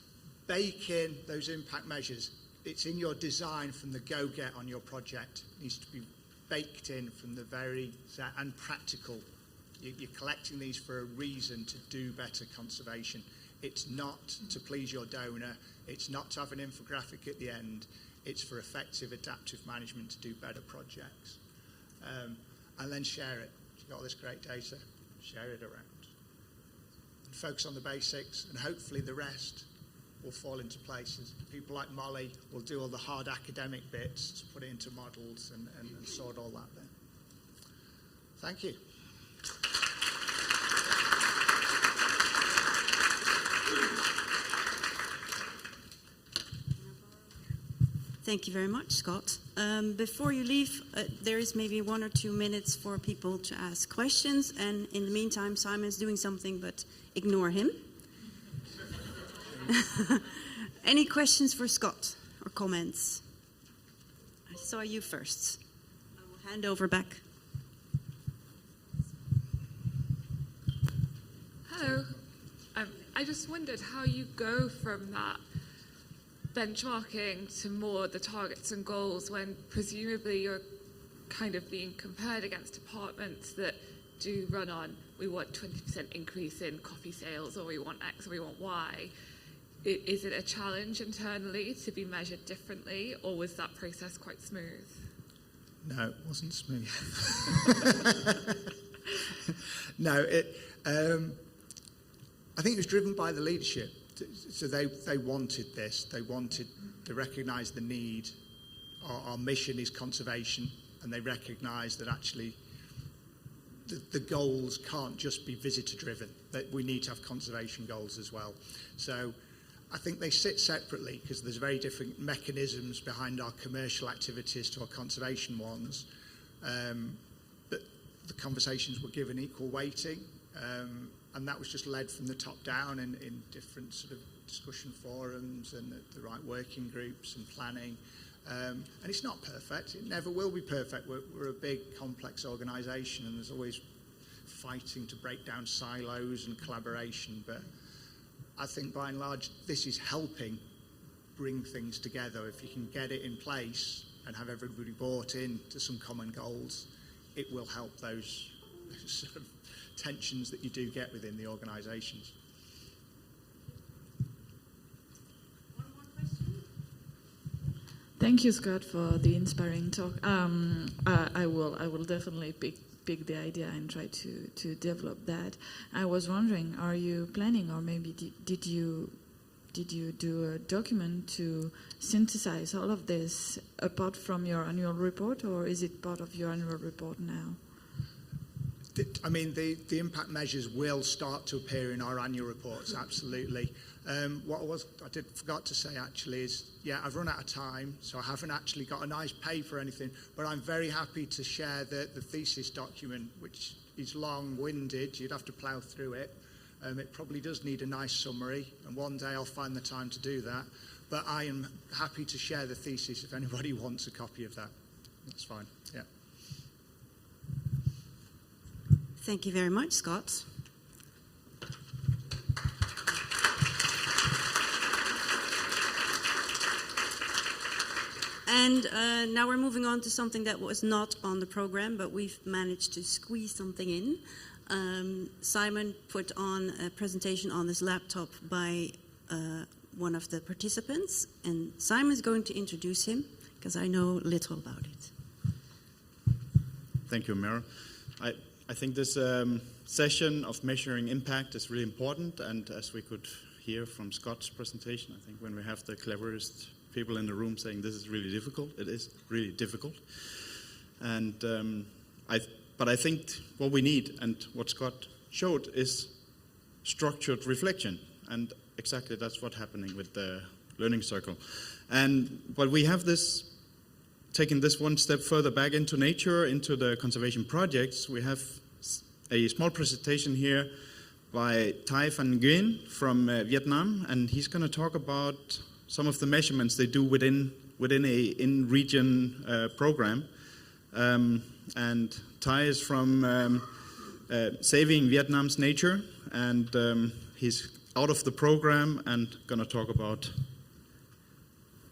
Bake in those impact measures. It's in your design from the go-get on your project. It needs to be baked in from the very and practical. You're collecting these for a reason, to do better conservation. It's not to please your donor. It's not to have an infographic at the end. It's for effective adaptive management to do better projects. And then share it. You've got all this great data, share it around. And focus on the basics, and hopefully the rest will fall into places. People like Molly will do all the hard academic bits, to put it into models and sort all that there. Thank you. Thank you very much, Scott. Before you leave, there is maybe 1 or 2 minutes for people to ask questions, and in the meantime, Simon's doing something, but ignore him. Any questions for Scott or comments? I saw you first. I will hand over back. Hello. I just wondered how you go from that benchmarking to more the targets and goals, when presumably you're kind of being compared against departments that do run on, we want 20% increase in coffee sales, or we want X, or we want Y. Is it a challenge internally to be measured differently, or was that process quite smooth? No, it wasn't smooth. No, I think it was driven by the leadership. So they wanted this. They wanted to recognise the need our mission is conservation, and they recognise that actually the goals can't just be visitor driven, that we need to have conservation goals as well. So I think they sit separately because there's very different mechanisms behind our commercial activities to our conservation ones. But the conversations were given equal weighting, and that was just led from the top down in different sort of discussion forums and the right working groups and planning. And it's not perfect. It never will be perfect. We're a big, complex organisation, and there's always fighting to break down silos and collaboration. But I think, by and large, this is helping bring things together. If you can get it in place and have everybody bought in to some common goals, it will help those sort of tensions that you do get within the organisations. Thank you, Scott, for the inspiring talk. I will definitely pick the idea and try to develop that. I was wondering, are you planning, or maybe did you do a document to synthesize all of this apart from your annual report, or is it part of your annual report now? I mean, the impact measures will start to appear in our annual reports, absolutely. What I forgot to say actually is, yeah, I've run out of time, so I haven't actually got a nice paper or anything, but I'm very happy to share the thesis document, which is long-winded. You'd have to plough through it. It probably does need a nice summary, and one day I'll find the time to do that. But I am happy to share the thesis if anybody wants a copy of that. That's fine, yeah. Thank you very much, Scott. And now we're moving on to something that was not on the program, but we've managed to squeeze something in. Simon put on a presentation on his laptop by one of the participants, and Simon's going to introduce him, because I know little about it. Thank you, Merel. I think this session of measuring impact is really important, and as we could hear from Scott's presentation, I think when we have the cleverest people in the room saying this is really difficult, it is really difficult. And but I think what we need, and what Scott showed, is structured reflection, and exactly that's what's happening with the learning circle. But we have this, taking this one step further back into nature, into the conservation projects. We have a small presentation here by Thai Van Nguyen from Vietnam, and he's going to talk about some of the measurements they do within a in-region program. And Thai is from Saving Vietnam's Nature, and he's out of the program and going to talk about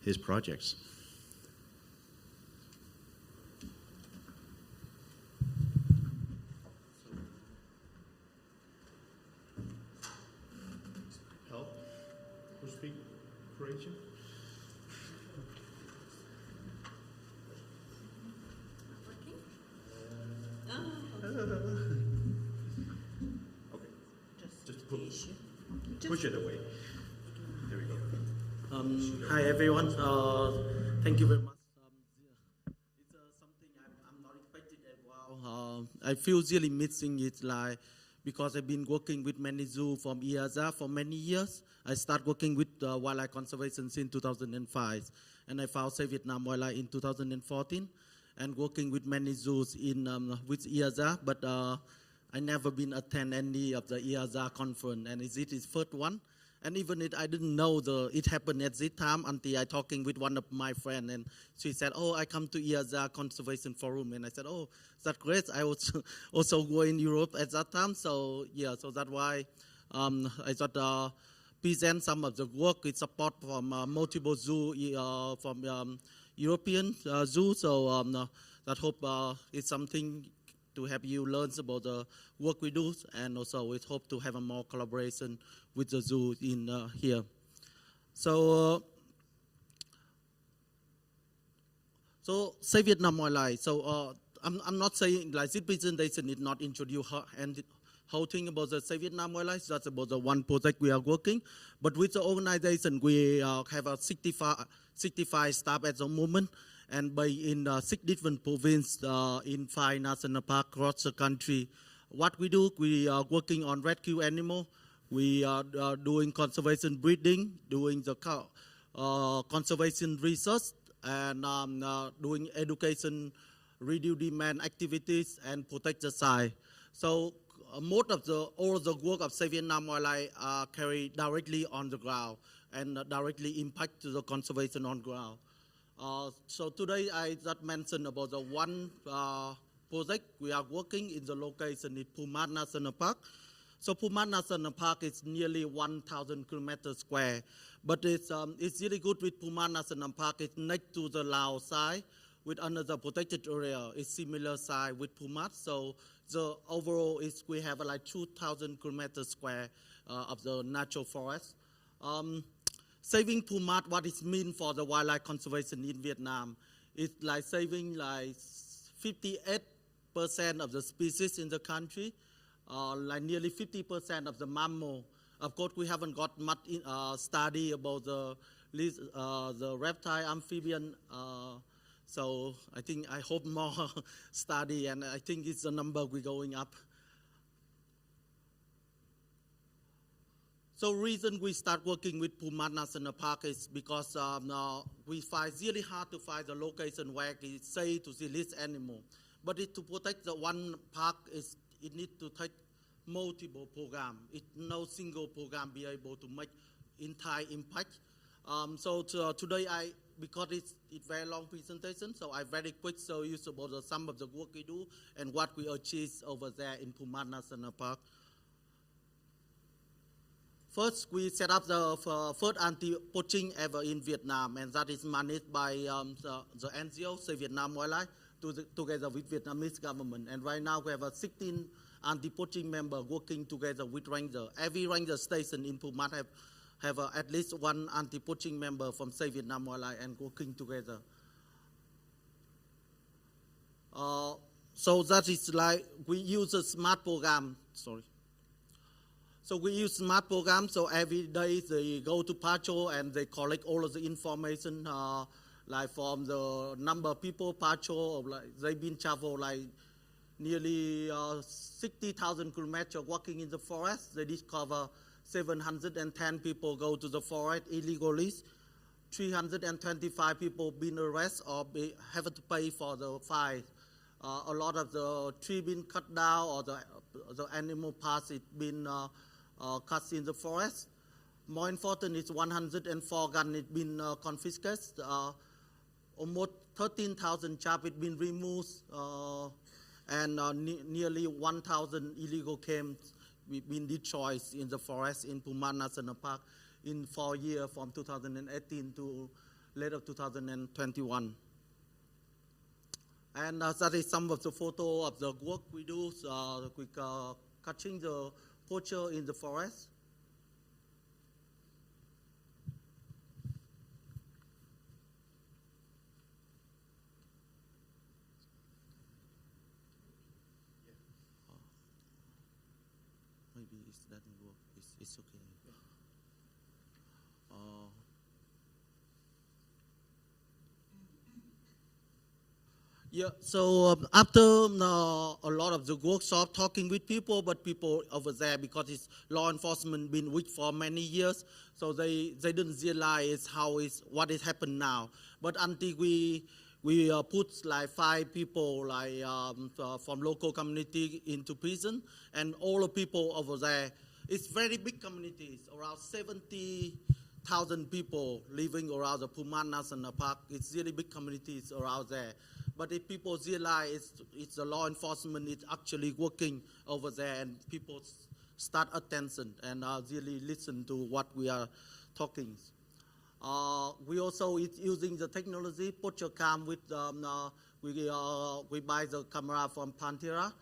his projects. Push it away. There we go. Hi everyone. Thank you very much. It's something I'm not expecting as well. I feel really missing it, like, because I've been working with many zoos from EAZA for many years. I started working with wildlife conservation since 2005, and I found Save Vietnam Wildlife in 2014, and working with many zoos in with EAZA, but I never been attend any of the EAZA conference, and it is first one. And even I didn't know it happened at this time until I talking with one of my friends, and she said, "Oh, I come to EAZA Conservation Forum," and I said, "Oh, that's great." I was also going in Europe at that time, so yeah, so that's why I thought present some of the work with support from multiple zoo from European zoo. So that hope it's something to help you learn about the work we do, and also we hope to have a more collaboration with the zoo in here. So Save Vietnam Wildlife. So I'm not saying like this presentation did not introduce her and whole thing about the Save Vietnam Wildlife. That's about the one project we are working. But with the organization, we have a 65 staff at the moment. and based in 6 different provinces in 5 national parks across the country. What we do, we are working on rescue animals. We are doing conservation breeding, doing the conservation research, and doing education, reduce demand activities, and protect the site. So most of all the work of Save Vietnam Wildlife are carried directly on the ground and directly impact to the conservation on ground. So today I just mentioned about the one project we are working in the location in Pumat National Park. So Pumat National Park is nearly 1,000 kilometers square, but it's really good with Pumat National Park. It's next to the Laos side with another protected area. It's similar size with Pumat. So the overall is we have like 2,000 kilometers square of the natural forest. Saving Pumat, what it means for the wildlife conservation in Vietnam, it's like saving like 58% of the species in the country. Like nearly 50% of the mammal. Of course, we haven't got much study about the reptile, amphibian. So I hope more study, and I think it's the number we're going up. So reason we start working with Pumat National Park is because we find really hard to find the location where it's safe to see this animal. But to protect the one park it needs to take multiple programs. No single program be able to make entire impact. So today because it's very long presentation, so I very quick show you about some of the work we do and what we achieve over there in Pumat National Park. First, we set up the first anti-poaching ever in Vietnam, and that is managed by the NGO, Save Vietnam Wildlife, together with Vietnamese government. And right now we have 16 anti-poaching members working together with ranger. Every ranger station in Pumat have at least one anti-poaching member from Save Vietnam Wildlife and working together. So that is like we use a smart program. So we use smart program. So every day they go to patrol and they collect all of the information. Like from the number of people patrol, like they've been travel like nearly 60,000 kilometers walking in the forest. They discover 710 people go to the forest illegally. 325 people been arrested or have to pay for the fine. A lot of the tree been cut down or the animal parts it been cut in the forest. More important is 104 guns it been confiscated. Almost 13,000 chap it been removed, and nearly 1,000 illegal camps been destroyed in the forest in Pumat National Park in 4 years from 2018 to later 2021. And that is some of the photo of the work we do. We catching the poacher in the forest. Maybe it doesn't work. It's okay. Yeah, so after a lot of the workshop talking with people, but people over there, because it's law enforcement been weak for many years, so they didn't realize what is happened now. But until we put like 5 people like from local community into prison, and all the people over there, it's very big communities, around 70,000 people living around the Pumat National Park. It's really big communities around there. But if people realize it's the law enforcement, it's actually working over there, and people start attention and really listen to what we are talking. We also is using the technology, poacher cam with we buy the camera from Pantera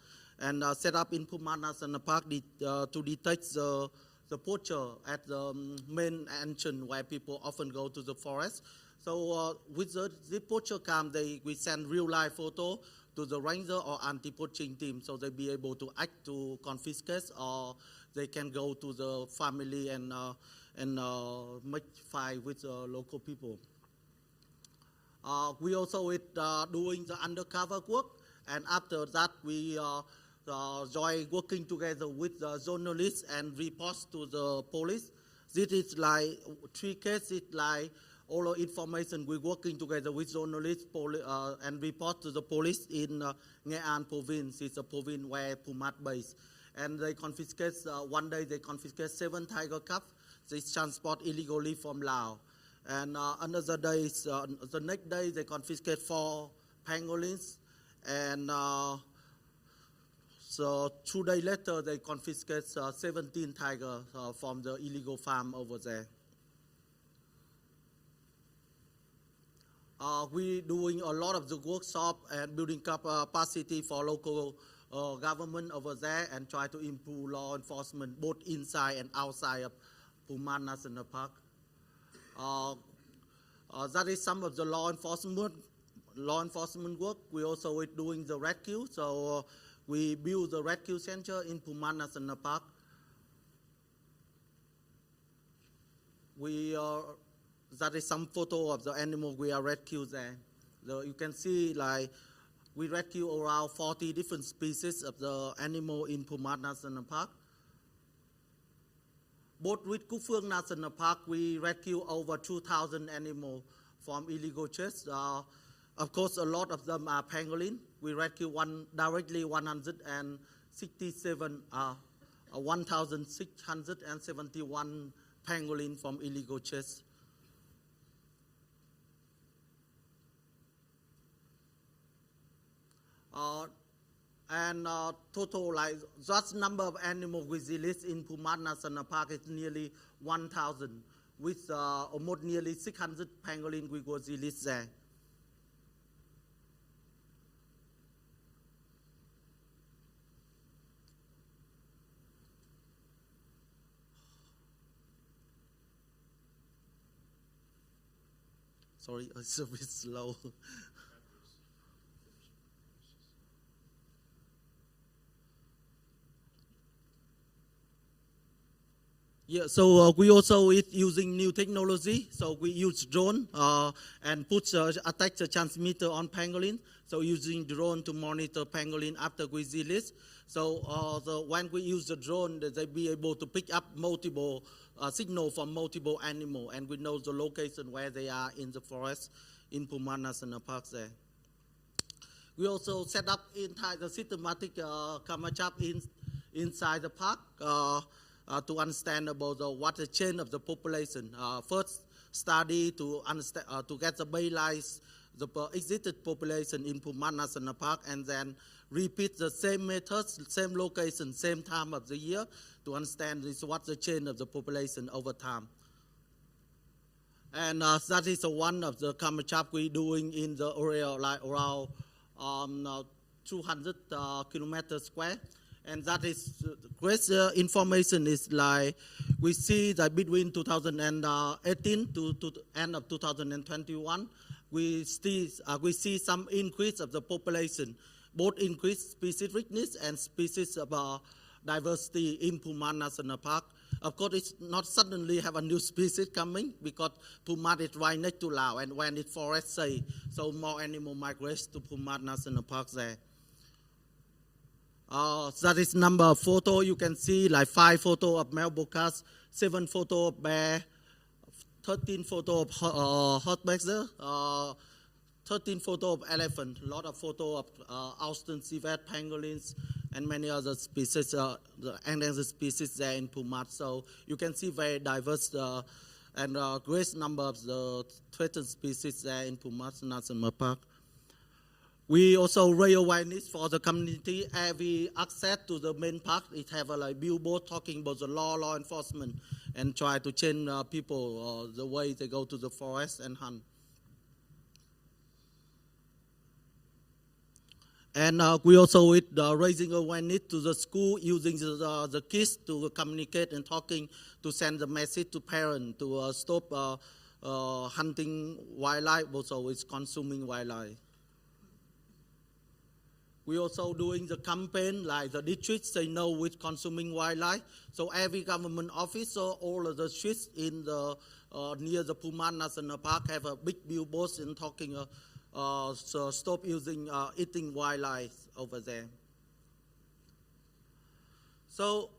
and set up in Pumat National Park to detect the poacher at the main entrance where people often go to the forest. So with the poacher cam, we send real-life photo to the ranger or anti-poaching team, so they'll be able to act to confiscate, or they can go to the family and make fight with the local people. We also doing the undercover work, and after that we join working together with the journalists and report to the police. This is like 3 cases, like all the information we're working together with journalists and report to the police in Nghệ An province. It's a province where Pumat based. And they confiscate, one day they confiscate 7 tiger cubs. They transport illegally from Laos. And another day, the next day they confiscate 4 pangolins. And so 2 days later they confiscate 17 tigers from the illegal farm over there. We're doing a lot of the workshop and building capacity for local government over there and try to improve law enforcement both inside and outside of Pumat National Park. That is some of the law enforcement work. We also are doing the rescue. So we build the rescue center in Pumat National Park. That is some photo of the animal we are rescued there. So you can see like we rescue around 40 different species of the animal in Pumat National Park. Both with Cúc Phương National Park, we rescue over 2,000 animals from illegal chase. Of course, a lot of them are pangolin. We rescue directly 1,671 pangolin from illegal chase. Total, like, just number of animals we release in Pumat National Park is nearly 1,000, with almost nearly 600 pangolin we was released there. Sorry, it's a bit slow. Yeah, so we also is using new technology. So we use drone and attach the transmitter on pangolin. So using drone to monitor pangolin after we release. So when we use the drone, they be able to pick up multiple signal from multiple animals, and we know the location where they are in the forest in Pumat National Park there. We also set up inside the systematic camera trap inside the park. To understand about what the change of the population. First study to understand to get the baseline the existed population in Pumat National Park, and then repeat the same methods, same location, same time of the year to understand what's the change of the population over time. And that is one of the camera trap we're doing in the area like around 200 kilometers square. And that is great information is like we see that between 2018 to end of 2021, we see some increase of the population, both increased species richness and species of diversity in Pumat National Park. Of course, it's not suddenly have a new species coming because Pumat is right next to Laos, and when it's forest say, so more animal migrates to Pumat National Park there. That is number of photo. You can see like 5 photo of male bocas, 7 photo of bear, 13 photo of horseback there, 13 photo of elephant, a lot of photo of Austin civet, pangolins, and many other species, the endangered species there in Pumat. So you can see very diverse and great number of the threatened species there in Pumat National Park. We also raise awareness for the community. Every access to the main park, it have a like billboard talking about the law enforcement and try to change people the way they go to the forest and hunt. And we also with raising awareness to the school, using the kids to communicate and talking to send the message to parents to stop hunting wildlife, also with consuming wildlife. We also doing the campaign like the districts say no with consuming wildlife. So every government office or all of the streets in the near the Puman National Park have a big billboard in talking so stop using eating wildlife over there. So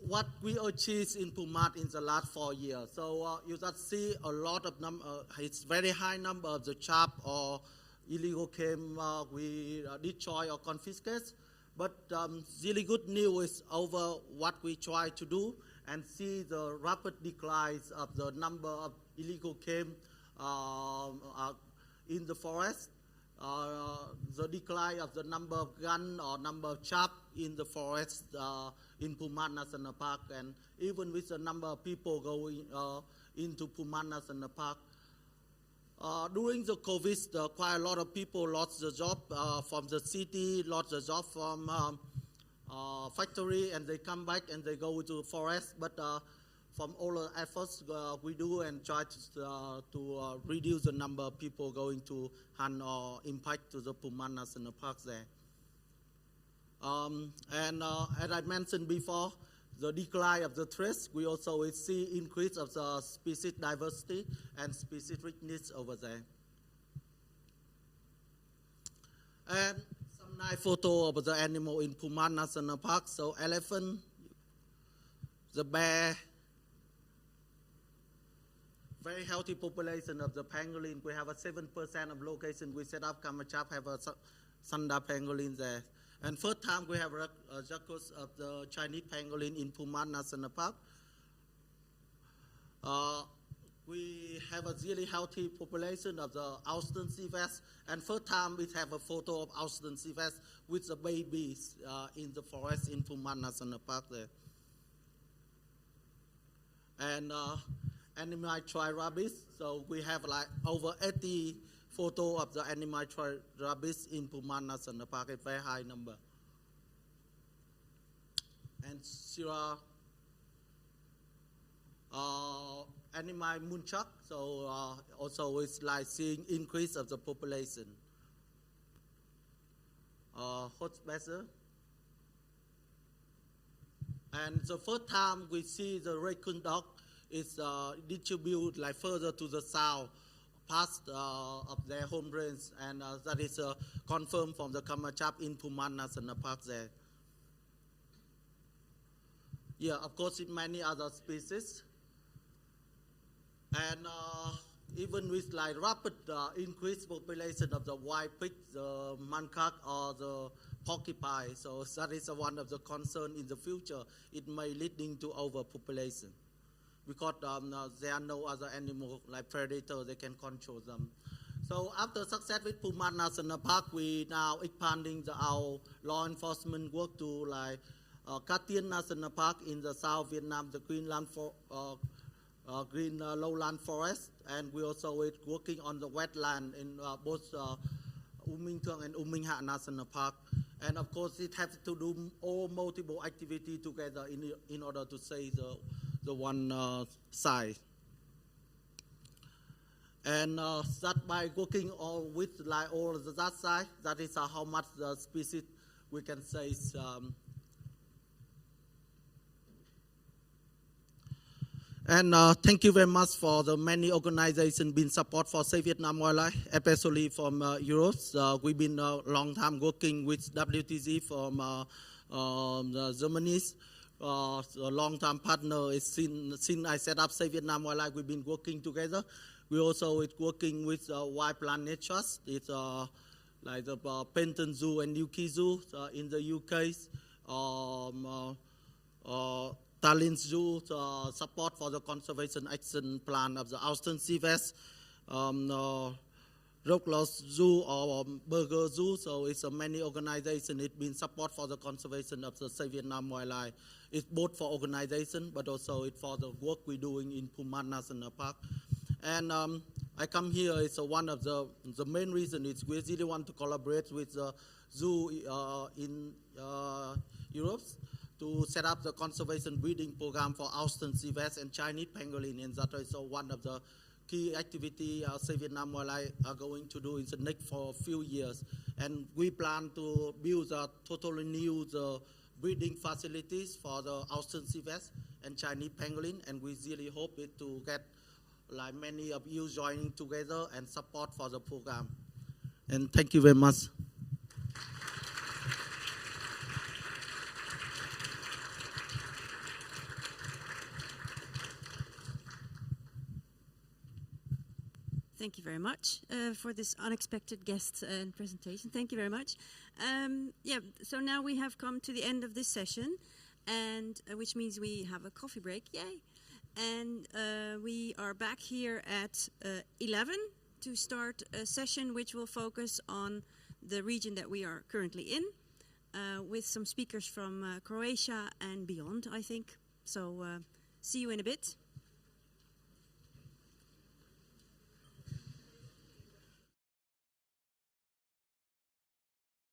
what we achieved in Pumat in the last 4 years. So you just see a lot of it's very high number of the chap or illegal chem we destroy or confiscate. But really good news is over what we try to do and see the rapid declines of the number of illegal chem in the forest. The decline of the number of gun or number of chap in the forest in Pumat National Park, and even with the number of people going into Pumat National Park. During the COVID, quite a lot of people lost the job from the city, lost the job from factory, and they come back and they go to the forest. But from all the efforts we do and try to reduce the number of people going to hunt or impact to the Pumat National Park there. As I mentioned before, the decline of the trees, we also see increase of the species diversity and species richness over there. And some nice photo of the animal in Pumat National Park. So elephant, the bear, very healthy population of the pangolin. We have a 7% of location we set up. Kamachap have a Sanda pangolin there. And first time we have a records of the Chinese pangolin in Pumat National Park. We have a really healthy population of the Austin sea bass. And first time we have a photo of Austin sea bass with the babies in the forest in Pumat National Park there. And animal trial rabbits. So we have like over 80 photo of the animal trial rabbits in Pumat National Park, a very high number. And Sierra animal moonchuck, so also it's like seeing increase of the population. Horse-baser. And the first time we see the raccoon dog is distributed like further to the south, past of their home range, and that is confirmed from the Kamachap in Pumat National Park there. Yeah, of course, in many other species. And even with like rapid increased population of the white pig, the macaque, or the porcupine, so that is one of the concerns in the future. It may leading to overpopulation, because there are no other animal like predator they can control them. So after success with Pumat National Park, we now expanding our law enforcement work to like Cat Tien National Park in the South Vietnam, the green lowland forest, and we also working on the wetland in both U Minh Thượng and U Minh Hạ National Park. And of course, it has to do all multiple activity together in order to save the one side. And that by working with like all that side, that is how much the species we can say is and thank you very much for the many organizations being support for Save Vietnam Wildlife, especially from Europe. We've been a long time working with WTZ from Germany. A long-time partner is since I set up Save Vietnam Wildlife, we've been working together. We also working with Wildlife Trust. It's like the Penton Zoo and Newquay Zoo in the UK. Tallinn Zoo support for the conservation action plan of the Austin sea bass. Rockloss Zoo or Burger Zoo, so it's many organizations. It's been support for the conservation of the Save Vietnam Wildlife. It's both for organization, but also it's for the work we're doing in Pumat National Park. And I come here, it's one of the main reason is we really want to collaborate with the zoo in Europe to set up the conservation breeding program for Austin sea bass and Chinese pangolin, and that is one of the key activity Save Vietnam Wildlife are going to do in the next for a few years. And we plan to build a totally new breeding facilities for the Austin sea bass and Chinese pangolin, and we really hope it to get like many of you joining together and support for the program. And thank you very much. Thank you very much for this unexpected guest and presentation. Thank you very much. Yeah, so now we have come to the end of this session, and which means we have a coffee break. Yay! And we are back here at 11 to start a session which will focus on the region that we are currently in, with some speakers from Croatia and beyond, I think. So see you in a bit.